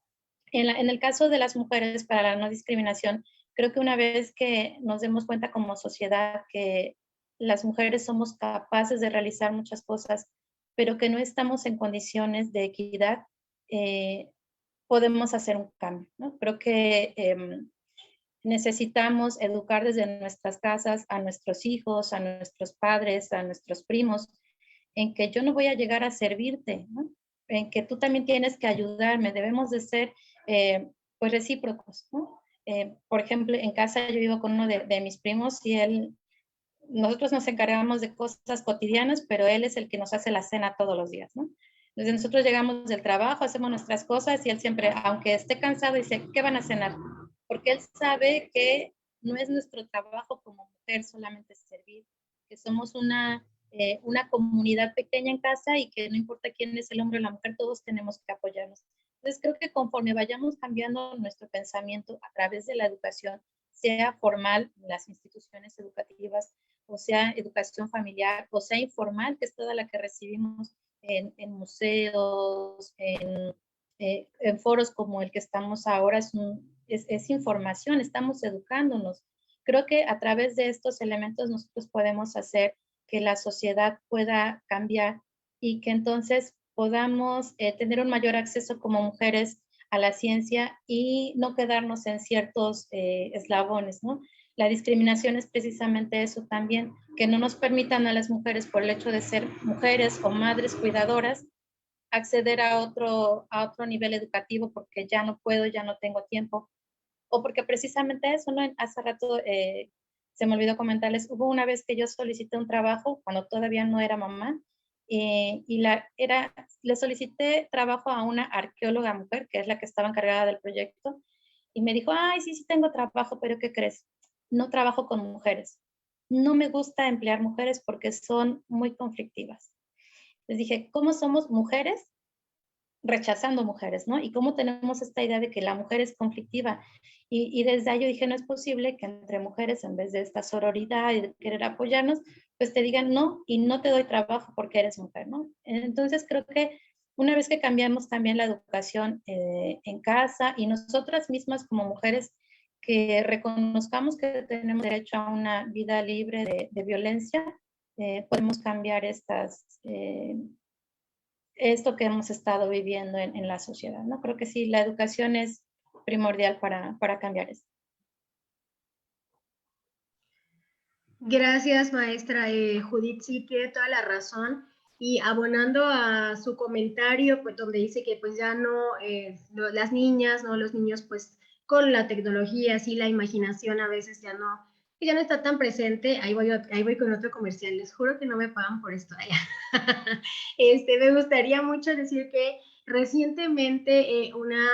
el caso de las mujeres, para la no discriminación, creo que una vez que nos demos cuenta como sociedad que las mujeres somos capaces de realizar muchas cosas, pero que no estamos en condiciones de equidad, podemos hacer un cambio, ¿no? Creo que necesitamos educar desde nuestras casas a nuestros hijos, a nuestros padres, a nuestros primos, en que yo no voy a llegar a servirte, ¿no? En que tú también tienes que ayudarme, debemos de ser pues recíprocos, ¿no? Por ejemplo, en casa yo vivo con uno de mis primos y nosotros nos encargamos de cosas cotidianas, pero él es el que nos hace la cena todos los días, ¿no? Entonces nosotros llegamos del trabajo, hacemos nuestras cosas y él siempre, aunque esté cansado, dice, ¿qué van a cenar? Porque él sabe que no es nuestro trabajo como mujer solamente servir, que somos una comunidad pequeña en casa y que no importa quién es el hombre o la mujer, todos tenemos que apoyarnos. Entonces creo que conforme vayamos cambiando nuestro pensamiento a través de la educación, sea formal en las instituciones educativas, o sea educación familiar, o sea informal, que es toda la que recibimos en museos, en foros como el que estamos ahora, es información, estamos educándonos. Creo que a través de estos elementos nosotros podemos hacer que la sociedad pueda cambiar y que entonces podamos tener un mayor acceso como mujeres a la ciencia y no quedarnos en ciertos eslabones, ¿no? La discriminación es precisamente eso también, que no nos permitan a las mujeres por el hecho de ser mujeres o madres cuidadoras acceder a otro nivel educativo porque ya no puedo, ya no tengo tiempo, o porque precisamente eso, ¿no? Hace rato se me olvidó comentarles, hubo una vez que yo solicité un trabajo cuando todavía no era mamá, le solicité trabajo a una arqueóloga mujer, que es la que estaba encargada del proyecto, y me dijo, ay, sí, sí tengo trabajo, pero ¿qué crees? No trabajo con mujeres. No me gusta emplear mujeres porque son muy conflictivas. Les dije, ¿cómo somos mujeres rechazando mujeres, ¿no? Y cómo tenemos esta idea de que la mujer es conflictiva. Y desde ahí yo dije, no es posible que entre mujeres, en vez de esta sororidad y de querer apoyarnos, pues te digan no y no te doy trabajo porque eres mujer, ¿no? Entonces creo que una vez que cambiamos también la educación en casa y nosotras mismas como mujeres que reconozcamos que tenemos derecho a una vida libre de violencia, podemos cambiar esto que hemos estado viviendo en la sociedad, ¿no? Creo que sí, la educación es primordial para cambiar esto. Gracias, maestra Judith, sí, tiene toda la razón. Y abonando a su comentario, pues donde dice que pues ya no, las niñas, no los niños, pues con la tecnología, sí, la imaginación a veces ya no está tan presente. Ahí voy con otro comercial. Les juro que no me pagan por esto. Me gustaría mucho decir que recientemente una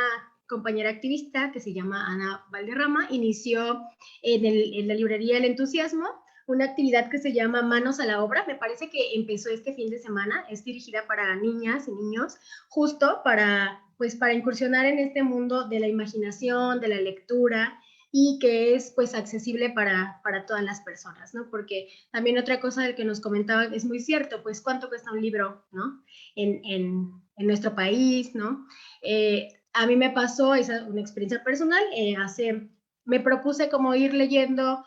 compañera activista que se llama Ana Valderrama inició en la librería El Entusiasmo una actividad que se llama Manos a la Obra. Me parece que empezó este fin de semana. Es dirigida para niñas y niños, justo para, pues, para incursionar en este mundo de la imaginación, de la lectura, y que es pues accesible para todas las personas, ¿no? Porque también otra cosa del que nos comentaban es muy cierto, pues cuánto cuesta un libro, ¿no? En nuestro país, ¿no? A mí me pasó, es una experiencia personal, me propuse como ir leyendo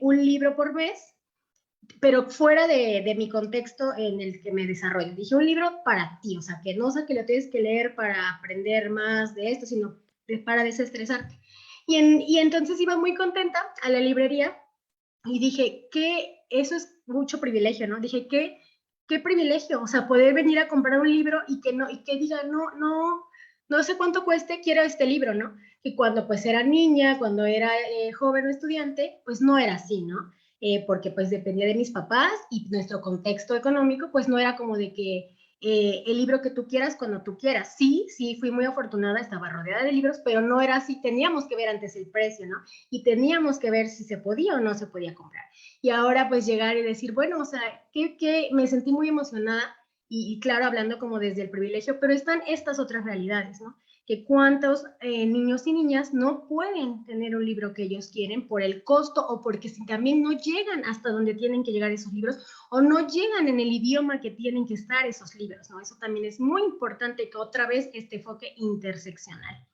un libro por mes, pero fuera de mi contexto en el que me desarrollo. Dije, un libro para ti, o sea, que no sea que lo tienes que leer para aprender más de esto, sino para desestresarte. Y entonces iba muy contenta a la librería y dije, que eso es mucho privilegio, ¿no? Dije, qué privilegio, o sea, poder venir a comprar un libro y que diga, no sé cuánto cueste, quiero este libro, ¿no? Y cuando pues era niña, cuando era joven o estudiante, pues no era así, ¿no? Porque pues dependía de mis papás y nuestro contexto económico, pues no era como de que el libro que tú quieras cuando tú quieras. Sí, fui muy afortunada, estaba rodeada de libros, pero no era así, teníamos que ver antes el precio, ¿no? Y teníamos que ver si se podía o no se podía comprar. Y ahora pues llegar y decir, bueno, o sea, que me sentí muy emocionada y claro, hablando como desde el privilegio, pero están estas otras realidades, ¿no? Que cuántos niños y niñas no pueden tener un libro que ellos quieren por el costo o porque si también no llegan hasta donde tienen que llegar esos libros o no llegan en el idioma que tienen que estar esos libros, ¿no? Eso también es muy importante, que otra vez este enfoque interseccional.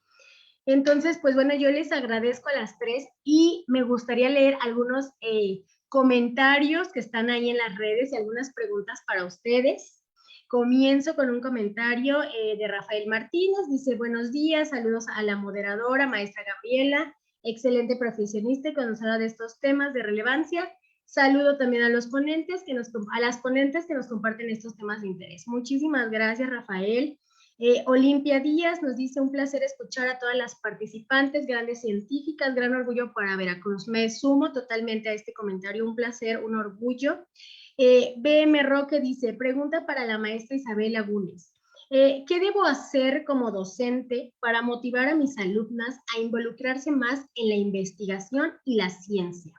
Entonces, pues bueno, yo les agradezco a las tres y me gustaría leer algunos comentarios que están ahí en las redes y algunas preguntas para ustedes. Comienzo con un comentario de Rafael Martínez. Dice, buenos días, saludos a la moderadora, maestra Gabriela, excelente profesionista y conocedora de estos temas de relevancia. Saludo también a los ponentes a las ponentes que nos comparten estos temas de interés. Muchísimas gracias, Rafael. Olimpia Díaz nos dice, un placer escuchar a todas las participantes, grandes científicas, gran orgullo para Veracruz. Me sumo totalmente a este comentario, un placer, un orgullo. BM Roque dice, pregunta para la maestra Isabel Lagunes. ¿Qué debo hacer como docente para motivar a mis alumnas a involucrarse más en la investigación y la ciencia?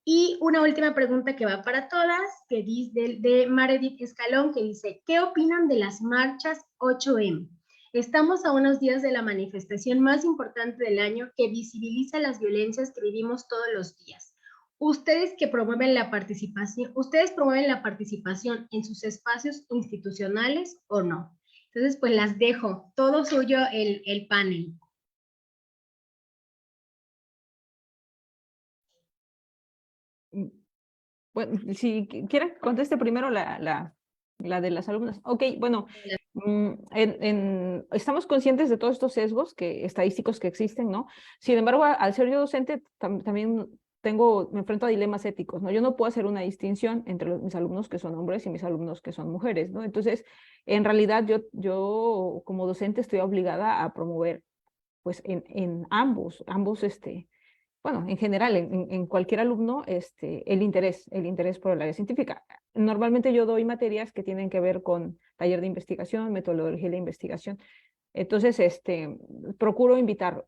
Y una última pregunta que va para todas, que dice de Meredith Escalón, que dice, ¿qué opinan de las marchas 8M? Estamos a unos días de la manifestación más importante del año que visibiliza las violencias que vivimos todos los días. ¿Ustedes promueven la participación en sus espacios institucionales o no? Entonces, pues las dejo. Todo suyo el panel. Bueno, si quieren, conteste primero la de las alumnas. Ok, bueno, estamos conscientes de todos estos sesgos estadísticos que existen, ¿no? Sin embargo, al ser yo docente, también me enfrento a dilemas éticos, ¿no? Yo no puedo hacer una distinción entre mis alumnos que son hombres y mis alumnos que son mujeres, ¿no? Entonces, en realidad, yo como docente estoy obligada a promover, pues, en ambos, bueno, en general, en cualquier alumno, el interés por el área científica. Normalmente yo doy materias que tienen que ver con taller de investigación, metodología de investigación. Entonces, procuro invitar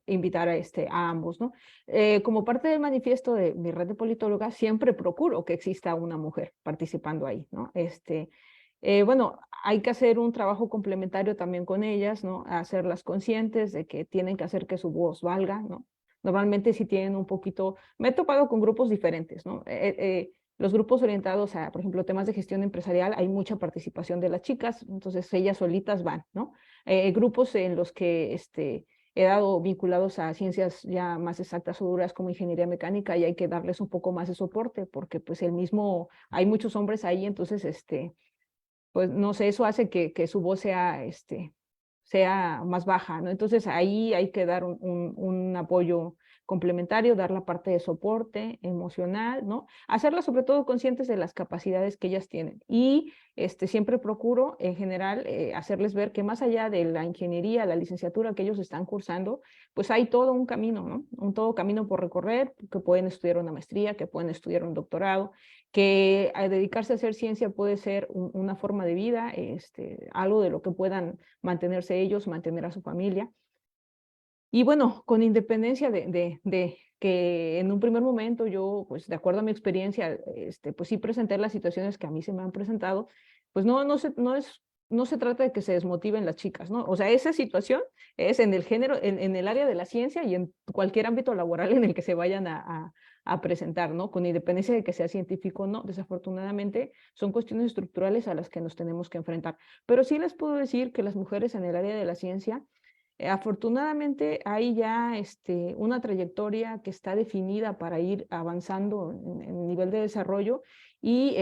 a ambos, ¿no? Como parte del manifiesto de mi red de politólogas, siempre procuro que exista una mujer participando ahí, ¿no? Bueno, hay que hacer un trabajo complementario también con ellas, ¿no? Hacerlas conscientes de que tienen que hacer que su voz valga, ¿no? Normalmente sí tienen un poquito, me he topado con grupos diferentes, ¿no? Los grupos orientados a, por ejemplo, temas de gestión empresarial, hay mucha participación de las chicas, entonces ellas solitas van, ¿no? Grupos en los que he dado vinculados a ciencias ya más exactas o duras como ingeniería mecánica y hay que darles un poco más de soporte porque pues hay muchos hombres ahí, entonces pues no sé, eso hace que su voz sea más baja, ¿no? Entonces ahí hay que dar un apoyo complementario, dar la parte de soporte emocional, ¿no? Hacerlas sobre todo conscientes de las capacidades que ellas tienen. Y siempre procuro, en general, hacerles ver que más allá de la ingeniería, la licenciatura que ellos están cursando, pues hay todo un camino, ¿no? Todo camino por recorrer, que pueden estudiar una maestría, que pueden estudiar un doctorado, que dedicarse a hacer ciencia puede ser una forma de vida, algo de lo que puedan mantenerse ellos, mantener a su familia. Y bueno, con independencia de que en un primer momento yo, pues de acuerdo a mi experiencia, pues sí presenté las situaciones que a mí se me han presentado, pues no se trata de que se desmotiven las chicas, ¿no? O sea, esa situación es en el género, en el área de la ciencia y en cualquier ámbito laboral en el que se vayan a presentar, ¿no? Con independencia de que sea científico o no, desafortunadamente son cuestiones estructurales a las que nos tenemos que enfrentar. Pero sí les puedo decir que las mujeres en el área de la ciencia, afortunadamente hay ya una trayectoria que está definida para ir avanzando en nivel de desarrollo y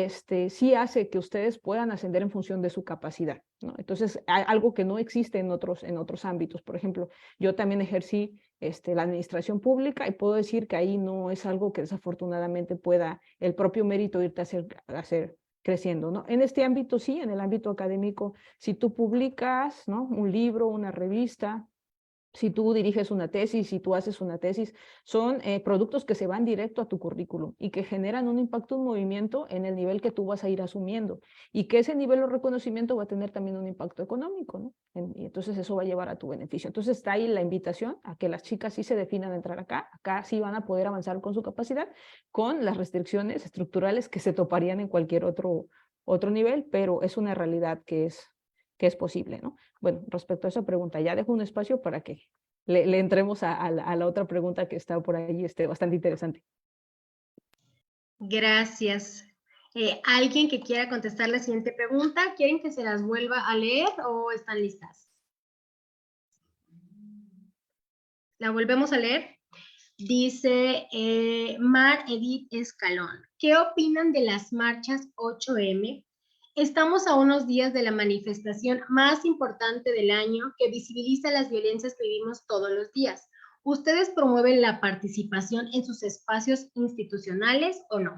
sí hace que ustedes puedan ascender en función de su capacidad, ¿no? Entonces, algo que no existe en otros ámbitos. Por ejemplo, yo también ejercí la administración pública y puedo decir que ahí no es algo que desafortunadamente pueda el propio mérito irte a hacer creciendo, ¿no? En este ámbito sí, en el ámbito académico, si tú publicas, ¿no?, un libro, una revista, si tú diriges una tesis, si tú haces una tesis, son productos que se van directo a tu currículum y que generan un impacto, un movimiento en el nivel que tú vas a ir asumiendo y que ese nivel de reconocimiento va a tener también un impacto económico, ¿no? Y entonces eso va a llevar a tu beneficio. Entonces está ahí la invitación a que las chicas sí se definan a entrar acá sí van a poder avanzar con su capacidad, con las restricciones estructurales que se toparían en cualquier otro nivel, pero es una realidad que es posible, ¿no? Bueno, respecto a esa pregunta, ya dejo un espacio para que le entremos a la otra pregunta que está por ahí, bastante interesante. Gracias. ¿Alguien que quiera contestar la siguiente pregunta? ¿Quieren que se las vuelva a leer o están listas? ¿La volvemos a leer? Dice Mar Edith Escalón. ¿Qué opinan de las marchas 8M? Estamos a unos días de la manifestación más importante del año que visibiliza las violencias que vivimos todos los días. ¿Ustedes promueven la participación en sus espacios institucionales o no?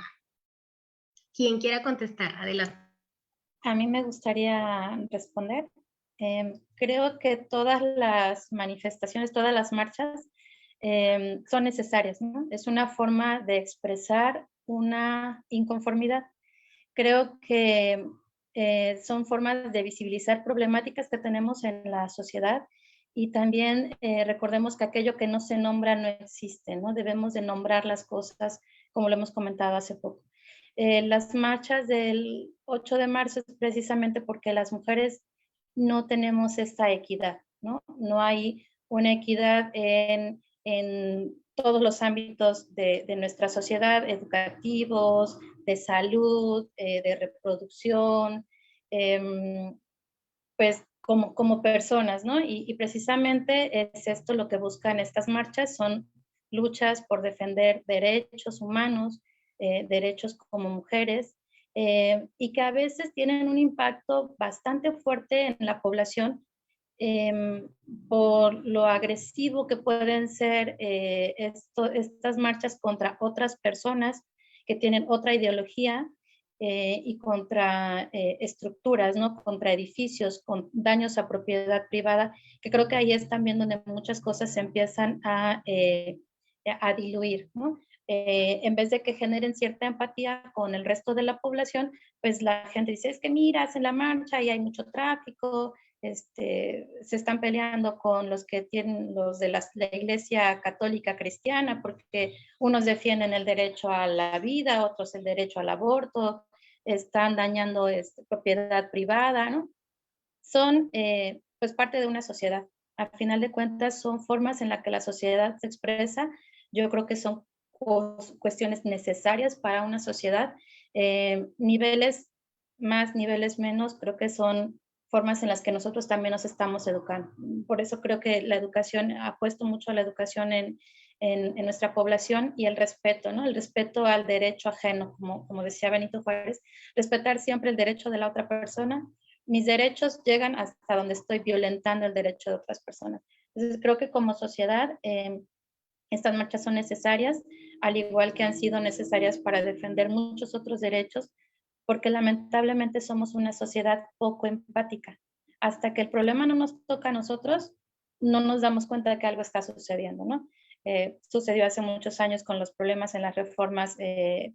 Quien quiera contestar, adelante. A mí me gustaría responder. Creo que todas las manifestaciones, todas las marchas son necesarias, ¿no? Es una forma de expresar una inconformidad. Creo que son formas de visibilizar problemáticas que tenemos en la sociedad y también recordemos que aquello que no se nombra no existe, ¿no? Debemos de nombrar las cosas como lo hemos comentado hace poco. Las marchas del 8 de marzo es precisamente porque las mujeres no tenemos esta equidad, ¿no? No hay una equidad en todos los ámbitos de nuestra sociedad, educativos, de salud, de reproducción, pues como personas, ¿no? Y precisamente es esto lo que buscan estas marchas, son luchas por defender derechos humanos, derechos como mujeres, y que a veces tienen un impacto bastante fuerte en la población por lo agresivo que pueden ser estas marchas contra otras personas que tienen otra ideología y contra estructuras, ¿no? Contra edificios, con daños a propiedad privada, que creo que ahí es también donde muchas cosas se empiezan a diluir, ¿no? En vez de que generen cierta empatía con el resto de la población, pues la gente dice, es que mira, hacen la marcha y hay mucho tráfico, se están peleando con los que tienen los de la Iglesia Católica Cristiana, porque unos defienden el derecho a la vida, otros el derecho al aborto, están dañando propiedad privada, ¿no? Son pues parte de una sociedad. Al final de cuentas son formas en las que la sociedad se expresa. Yo creo que son cuestiones necesarias para una sociedad. Niveles más, niveles menos, creo que son formas en las que nosotros también nos estamos educando. Por eso creo que la educación, apuesto mucho a la educación en nuestra población y el respeto, ¿no? El respeto al derecho ajeno, como decía Benito Juárez, respetar siempre el derecho de la otra persona. Mis derechos llegan hasta donde estoy violentando el derecho de otras personas. Entonces creo que como sociedad estas marchas son necesarias, al igual que han sido necesarias para defender muchos otros derechos, porque lamentablemente somos una sociedad poco empática. Hasta que el problema no nos toca a nosotros, no nos damos cuenta de que algo está sucediendo, ¿no? Sucedió hace muchos años con los problemas en las reformas,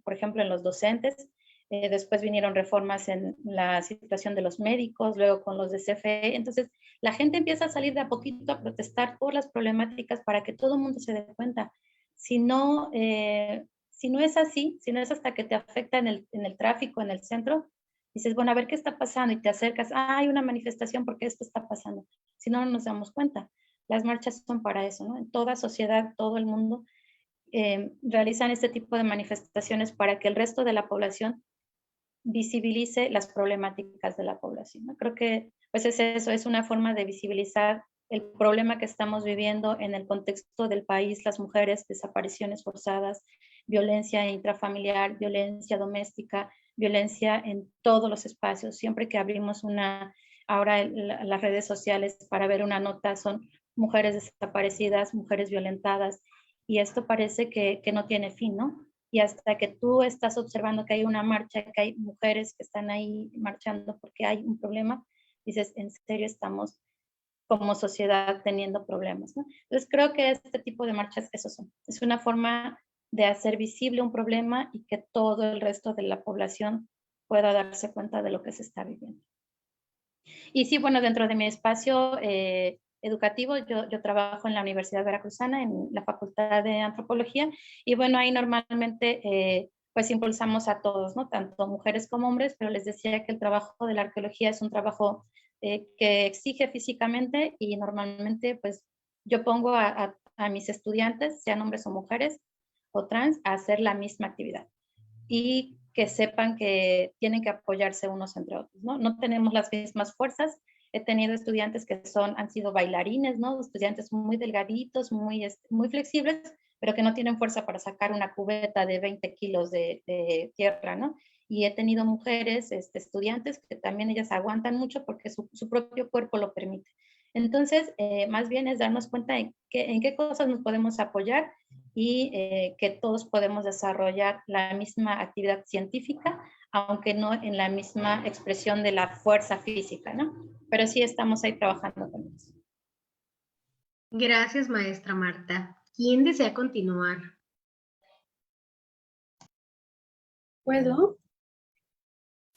por ejemplo, en los docentes. después vinieron reformas en la situación de los médicos, luego con los de CFE. Entonces, la gente empieza a salir de a poquito a protestar por las problemáticas para que todo el mundo se dé cuenta. Si no es así, si no es hasta que te afecta en el tráfico, en el centro, dices, bueno, a ver qué está pasando y te acercas, hay una manifestación porque esto está pasando. Si no, no nos damos cuenta. Las marchas son para eso, ¿no? En toda sociedad, todo el mundo realizan este tipo de manifestaciones para que el resto de la población visibilice las problemáticas de la población, ¿no? Creo que pues es eso, es una forma de visibilizar el problema que estamos viviendo en el contexto del país, las mujeres, desapariciones forzadas, violencia intrafamiliar, violencia doméstica, violencia en todos los espacios. Siempre que abrimos ahora las redes sociales para ver una nota, son mujeres desaparecidas, mujeres violentadas, y esto parece que no tiene fin, ¿no? Y hasta que tú estás observando que hay una marcha, que hay mujeres que están ahí marchando porque hay un problema, dices, en serio estamos como sociedad teniendo problemas, ¿no? Entonces creo que este tipo de marchas, eso son, es una forma de hacer visible un problema y que todo el resto de la población pueda darse cuenta de lo que se está viviendo. Y sí, bueno, dentro de mi espacio educativo, yo trabajo en la Universidad Veracruzana, en la Facultad de Antropología, y bueno, ahí normalmente pues impulsamos a todos, ¿no? Tanto mujeres como hombres, pero les decía que el trabajo de la arqueología es un trabajo que exige físicamente, y normalmente pues yo pongo a mis estudiantes, sean hombres o mujeres o trans, a hacer la misma actividad. Y que sepan que tienen que apoyarse unos entre otros, ¿no? No tenemos las mismas fuerzas. He tenido estudiantes que han sido bailarines, ¿no? Estudiantes muy delgaditos, muy flexibles, pero que no tienen fuerza para sacar una cubeta de 20 kilos de tierra, ¿no? Y he tenido mujeres, estudiantes, que también ellas aguantan mucho porque su propio cuerpo lo permite. Entonces, más bien es darnos cuenta en qué cosas nos podemos apoyar, y que todos podemos desarrollar la misma actividad científica, aunque no en la misma expresión de la fuerza física, ¿no? Pero sí estamos ahí trabajando con eso. Gracias, maestra Marta. ¿Quién desea continuar? ¿Puedo?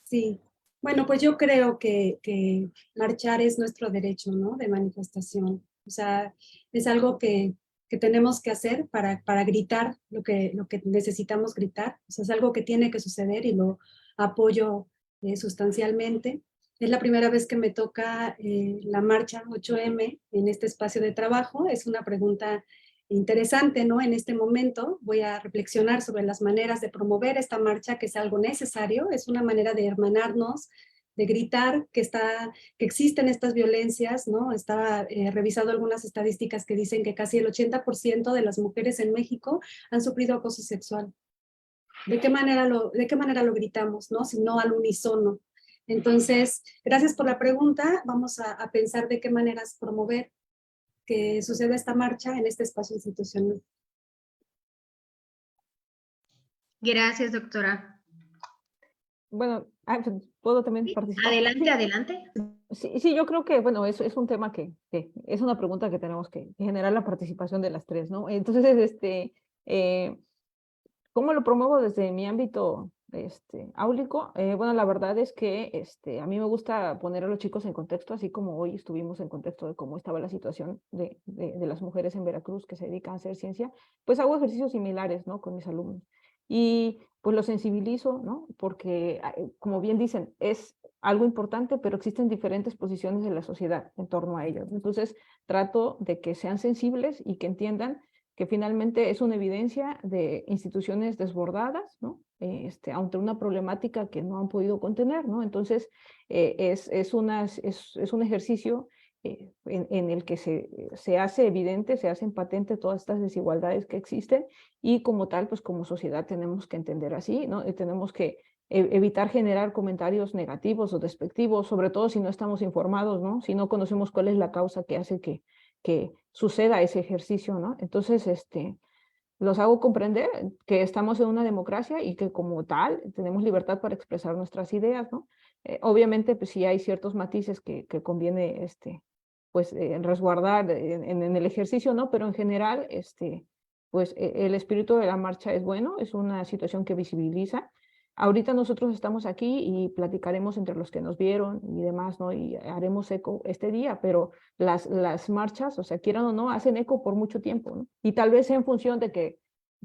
Sí. Bueno, pues yo creo que marchar es nuestro derecho, ¿no? De manifestación. O sea, es algo que tenemos que hacer para gritar lo que necesitamos gritar. O sea, es algo que tiene que suceder y lo apoyo sustancialmente. Es la primera vez que me toca la marcha 8M en este espacio de trabajo. Es una pregunta interesante, ¿no? En este momento voy a reflexionar sobre las maneras de promover esta marcha, que es algo necesario, es una manera de hermanarnos, de gritar que existen estas violencias, ¿no? Estaba revisando algunas estadísticas que dicen que casi el 80% de las mujeres en México han sufrido acoso sexual. ¿De qué manera lo gritamos, no? Si no al unísono. Entonces, gracias por la pregunta. Vamos a pensar de qué maneras promover que suceda esta marcha en este espacio institucional. Gracias, doctora. Bueno, ¿puedo también participar? Adelante, adelante. Sí, yo creo que, bueno, es un tema que es una pregunta que tenemos que generar la participación de las tres, ¿no? Entonces, ¿cómo lo promuevo desde mi ámbito áulico? Bueno, la verdad es que a mí me gusta poner a los chicos en contexto, así como hoy estuvimos en contexto de cómo estaba la situación de las mujeres en Veracruz que se dedican a hacer ciencia, pues hago ejercicios similares, ¿no? Con mis alumnos. Y pues los sensibilizo, ¿no? Porque, como bien dicen, es algo importante, pero existen diferentes posiciones de la sociedad en torno a ellos. Entonces, trato de que sean sensibles y que entiendan que finalmente es una evidencia de instituciones desbordadas, ¿no? Ante una problemática que no han podido contener, ¿no? Entonces, es un ejercicio en el que se hace evidente, se hacen patente todas estas desigualdades que existen, y como tal, pues como sociedad tenemos que entender así, ¿no? Y tenemos que evitar generar comentarios negativos o despectivos, sobre todo si no estamos informados, ¿no? Si no conocemos cuál es la causa que hace que suceda ese ejercicio, ¿no? Entonces, los hago comprender que estamos en una democracia y que como tal tenemos libertad para expresar nuestras ideas, ¿no? Obviamente, pues sí hay ciertos matices que conviene, pues, resguardar en el ejercicio, ¿no? Pero en general, pues el espíritu de la marcha es bueno, es una situación que visibiliza. ahorita nosotros estamos aquí y platicaremos entre los que nos vieron y demás, ¿no? Y haremos eco este día, pero las marchas, o sea, quieran o no, hacen eco por mucho tiempo, ¿no? Y tal vez en función de que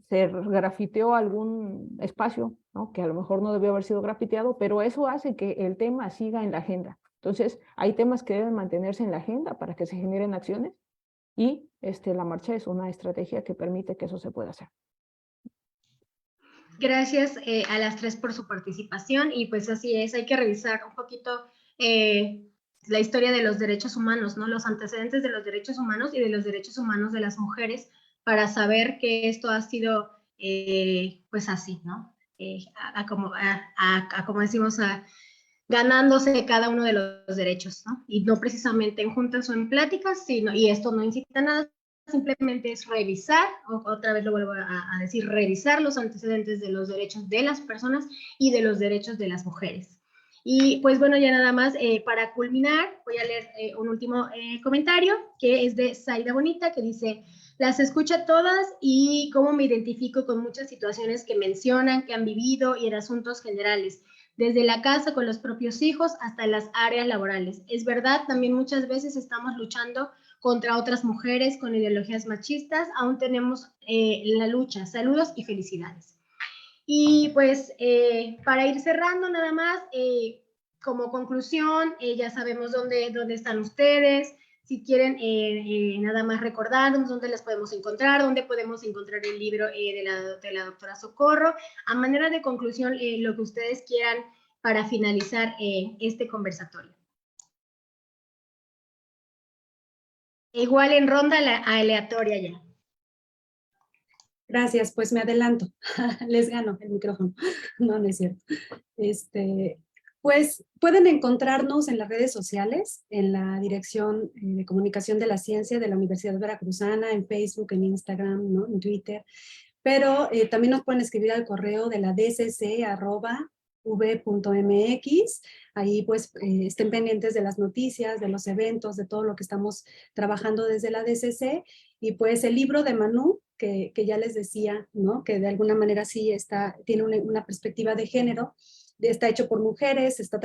se grafiteó algún espacio, ¿no? Que a lo mejor no debió haber sido grafiteado, pero eso hace que el tema siga en la agenda. Entonces, hay temas que deben mantenerse en la agenda para que se generen acciones y la marcha es una estrategia que permite que eso se pueda hacer. Gracias a las tres por su participación y pues así es, hay que revisar un poquito la historia de los derechos humanos, ¿no? Los antecedentes de los derechos humanos y de los derechos humanos de las mujeres para saber que esto ha sido pues así, ¿no? Como decimos, ganándose cada uno de los derechos, ¿no? Y no precisamente en juntas o en pláticas, sino, y esto no incita a nada, simplemente es revisar, otra vez lo vuelvo a decir, revisar los antecedentes de los derechos de las personas y de los derechos de las mujeres. Y pues bueno, ya nada más, para culminar, voy a leer un último comentario, que es de Zaida Bonita, que dice, las escucho a todas y cómo me identifico con muchas situaciones que mencionan, que han vivido y en asuntos generales, desde la casa con los propios hijos hasta las áreas laborales. Es verdad, también muchas veces estamos luchando contra otras mujeres con ideologías machistas, aún tenemos la lucha. Saludos y felicidades. Y pues para ir cerrando nada más, como conclusión, ya sabemos dónde están ustedes. Si quieren nada más recordarnos dónde las podemos encontrar, dónde podemos encontrar el libro de la doctora Socorro. A manera de conclusión, lo que ustedes quieran para finalizar este conversatorio. Igual en ronda aleatoria ya. Gracias, pues me adelanto. Les gano el micrófono. No, no es cierto. Pues pueden encontrarnos en las redes sociales, en la Dirección de Comunicación de la Ciencia de la Universidad Veracruzana, en Facebook, en Instagram, ¿no? En Twitter. Pero también nos pueden escribir al correo de la dcc@v.mx. Ahí pues estén pendientes de las noticias, de los eventos, de todo lo que estamos trabajando desde la DCC. Y pues el libro de Manu, que ya les decía, ¿no? Que de alguna manera sí tiene una perspectiva de género, está hecho por mujeres, está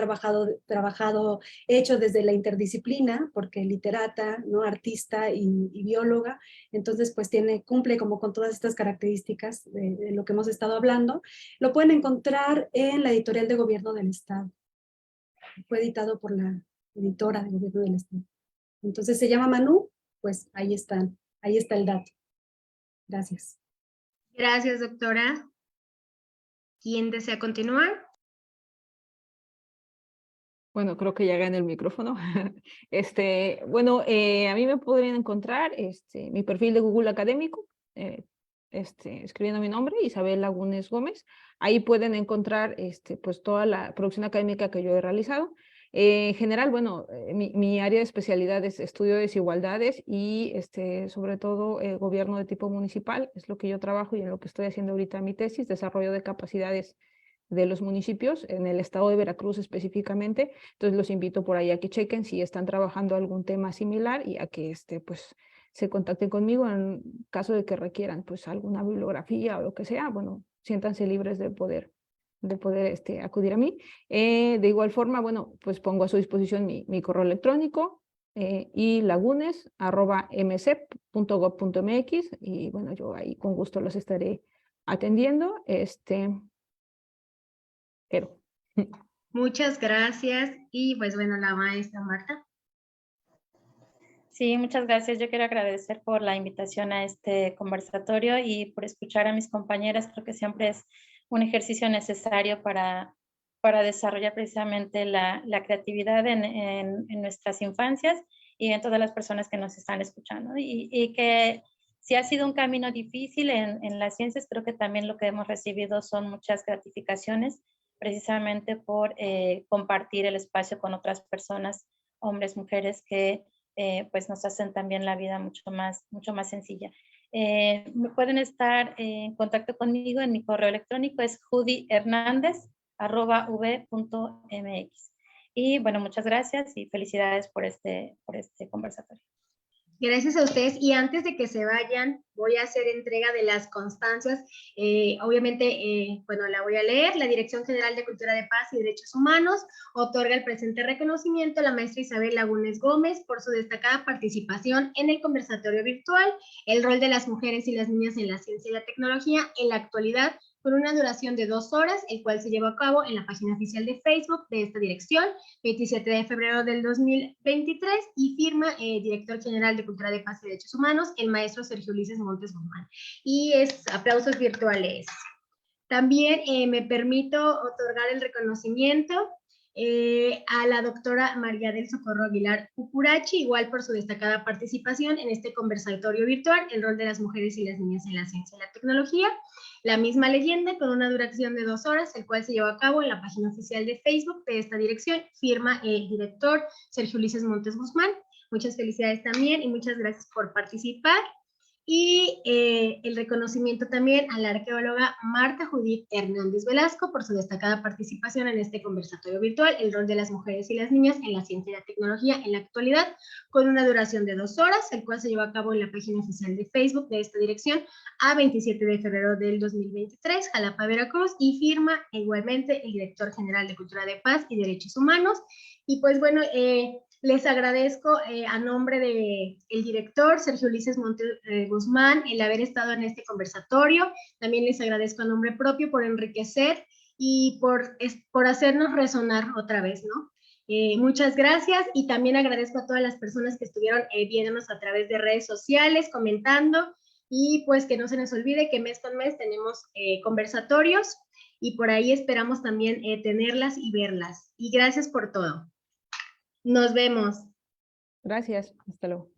hecho desde la interdisciplina, porque literata, ¿no? Artista y bióloga, entonces pues cumple como con todas estas características de lo que hemos estado hablando. Lo pueden encontrar en la editorial de Gobierno del Estado. Fue editado por la editora de Gobierno del Estado. Entonces se llama Manu, pues ahí está el dato. Gracias. Gracias, doctora. ¿Quién desea continuar? Bueno, creo que ya gané el micrófono. Bueno, a mí me podrían encontrar mi perfil de Google académico, escribiendo mi nombre, Isabel Lagunes Gómez. Ahí pueden encontrar pues toda la producción académica que yo he realizado. En general, bueno, mi área de especialidad es estudio de desigualdades y sobre todo gobierno de tipo municipal, es lo que yo trabajo y en lo que estoy haciendo ahorita mi tesis, desarrollo de capacidades de los municipios, en el estado de Veracruz específicamente. Entonces los invito por ahí a que chequen si están trabajando algún tema similar y a que pues se contacten conmigo en caso de que requieran pues alguna bibliografía o lo que sea. Bueno, siéntanse libres de poder acudir a mí. De igual forma, bueno, pues pongo a su disposición mi correo electrónico y lagunes@mcep.gov.mx y bueno, yo ahí con gusto los estaré atendiendo. Pero. Muchas gracias. Y pues bueno, la maestra Marta. Sí, muchas gracias. Yo quiero agradecer por la invitación a este conversatorio y por escuchar a mis compañeras. Creo que siempre es un ejercicio necesario para desarrollar precisamente la creatividad en nuestras infancias y en todas las personas que nos están escuchando. Y que si ha sido un camino difícil en las ciencias, creo que también lo que hemos recibido son muchas gratificaciones precisamente por compartir el espacio con otras personas, hombres, mujeres, pues nos hacen también la vida mucho más sencilla. Pueden estar en contacto conmigo en mi correo electrónico, es judyhernandez@v.mx. Y bueno, muchas gracias y felicidades por este conversatorio. Gracias a ustedes, y antes de que se vayan, voy a hacer entrega de las constancias. Obviamente, bueno, la voy a leer. La Dirección General de Cultura de Paz y Derechos Humanos otorga el presente reconocimiento a la maestra Isabel Lagunes Gómez por su destacada participación en el conversatorio virtual, el rol de las mujeres y las niñas en la ciencia y la tecnología en la actualidad, por una duración de 2 horas, el cual se llevó a cabo en la página oficial de Facebook de esta dirección, 27 de febrero del 2023, y firma director general de Cultura de Paz y Derechos Humanos, el maestro Sergio Ulises Montes Guzmán. Y es aplausos virtuales. También me permito otorgar el reconocimiento a la doctora María del Socorro Aguilar Cucurachi, igual por su destacada participación en este conversatorio virtual, el rol de las mujeres y las niñas en la ciencia y la tecnología. La misma leyenda con una duración de 2 horas, el cual se llevó a cabo en la página oficial de Facebook de esta dirección, firma el director Sergio Ulises Montes Guzmán. Muchas felicidades también y muchas gracias por participar. Y el reconocimiento también a la arqueóloga Marta Judith Hernández Velasco por su destacada participación en este conversatorio virtual, el rol de las mujeres y las niñas en la ciencia y la tecnología en la actualidad, con una duración de 2 horas, el cual se llevó a cabo en la página oficial de Facebook de esta dirección a 27 de febrero del 2023, Jalapa, Veracruz, y firma igualmente el director general de Cultura de Paz y Derechos Humanos. Y pues bueno, les agradezco a nombre del director Sergio Ulises Montes Guzmán el haber estado en este conversatorio. También les agradezco a nombre propio por enriquecer y por hacernos resonar otra vez, ¿no? Muchas gracias, y también agradezco a todas las personas que estuvieron viéndonos a través de redes sociales, comentando, y pues que no se nos olvide que mes con mes tenemos conversatorios, y por ahí esperamos también tenerlas y verlas. Y gracias por todo. Nos vemos. Gracias. Hasta luego.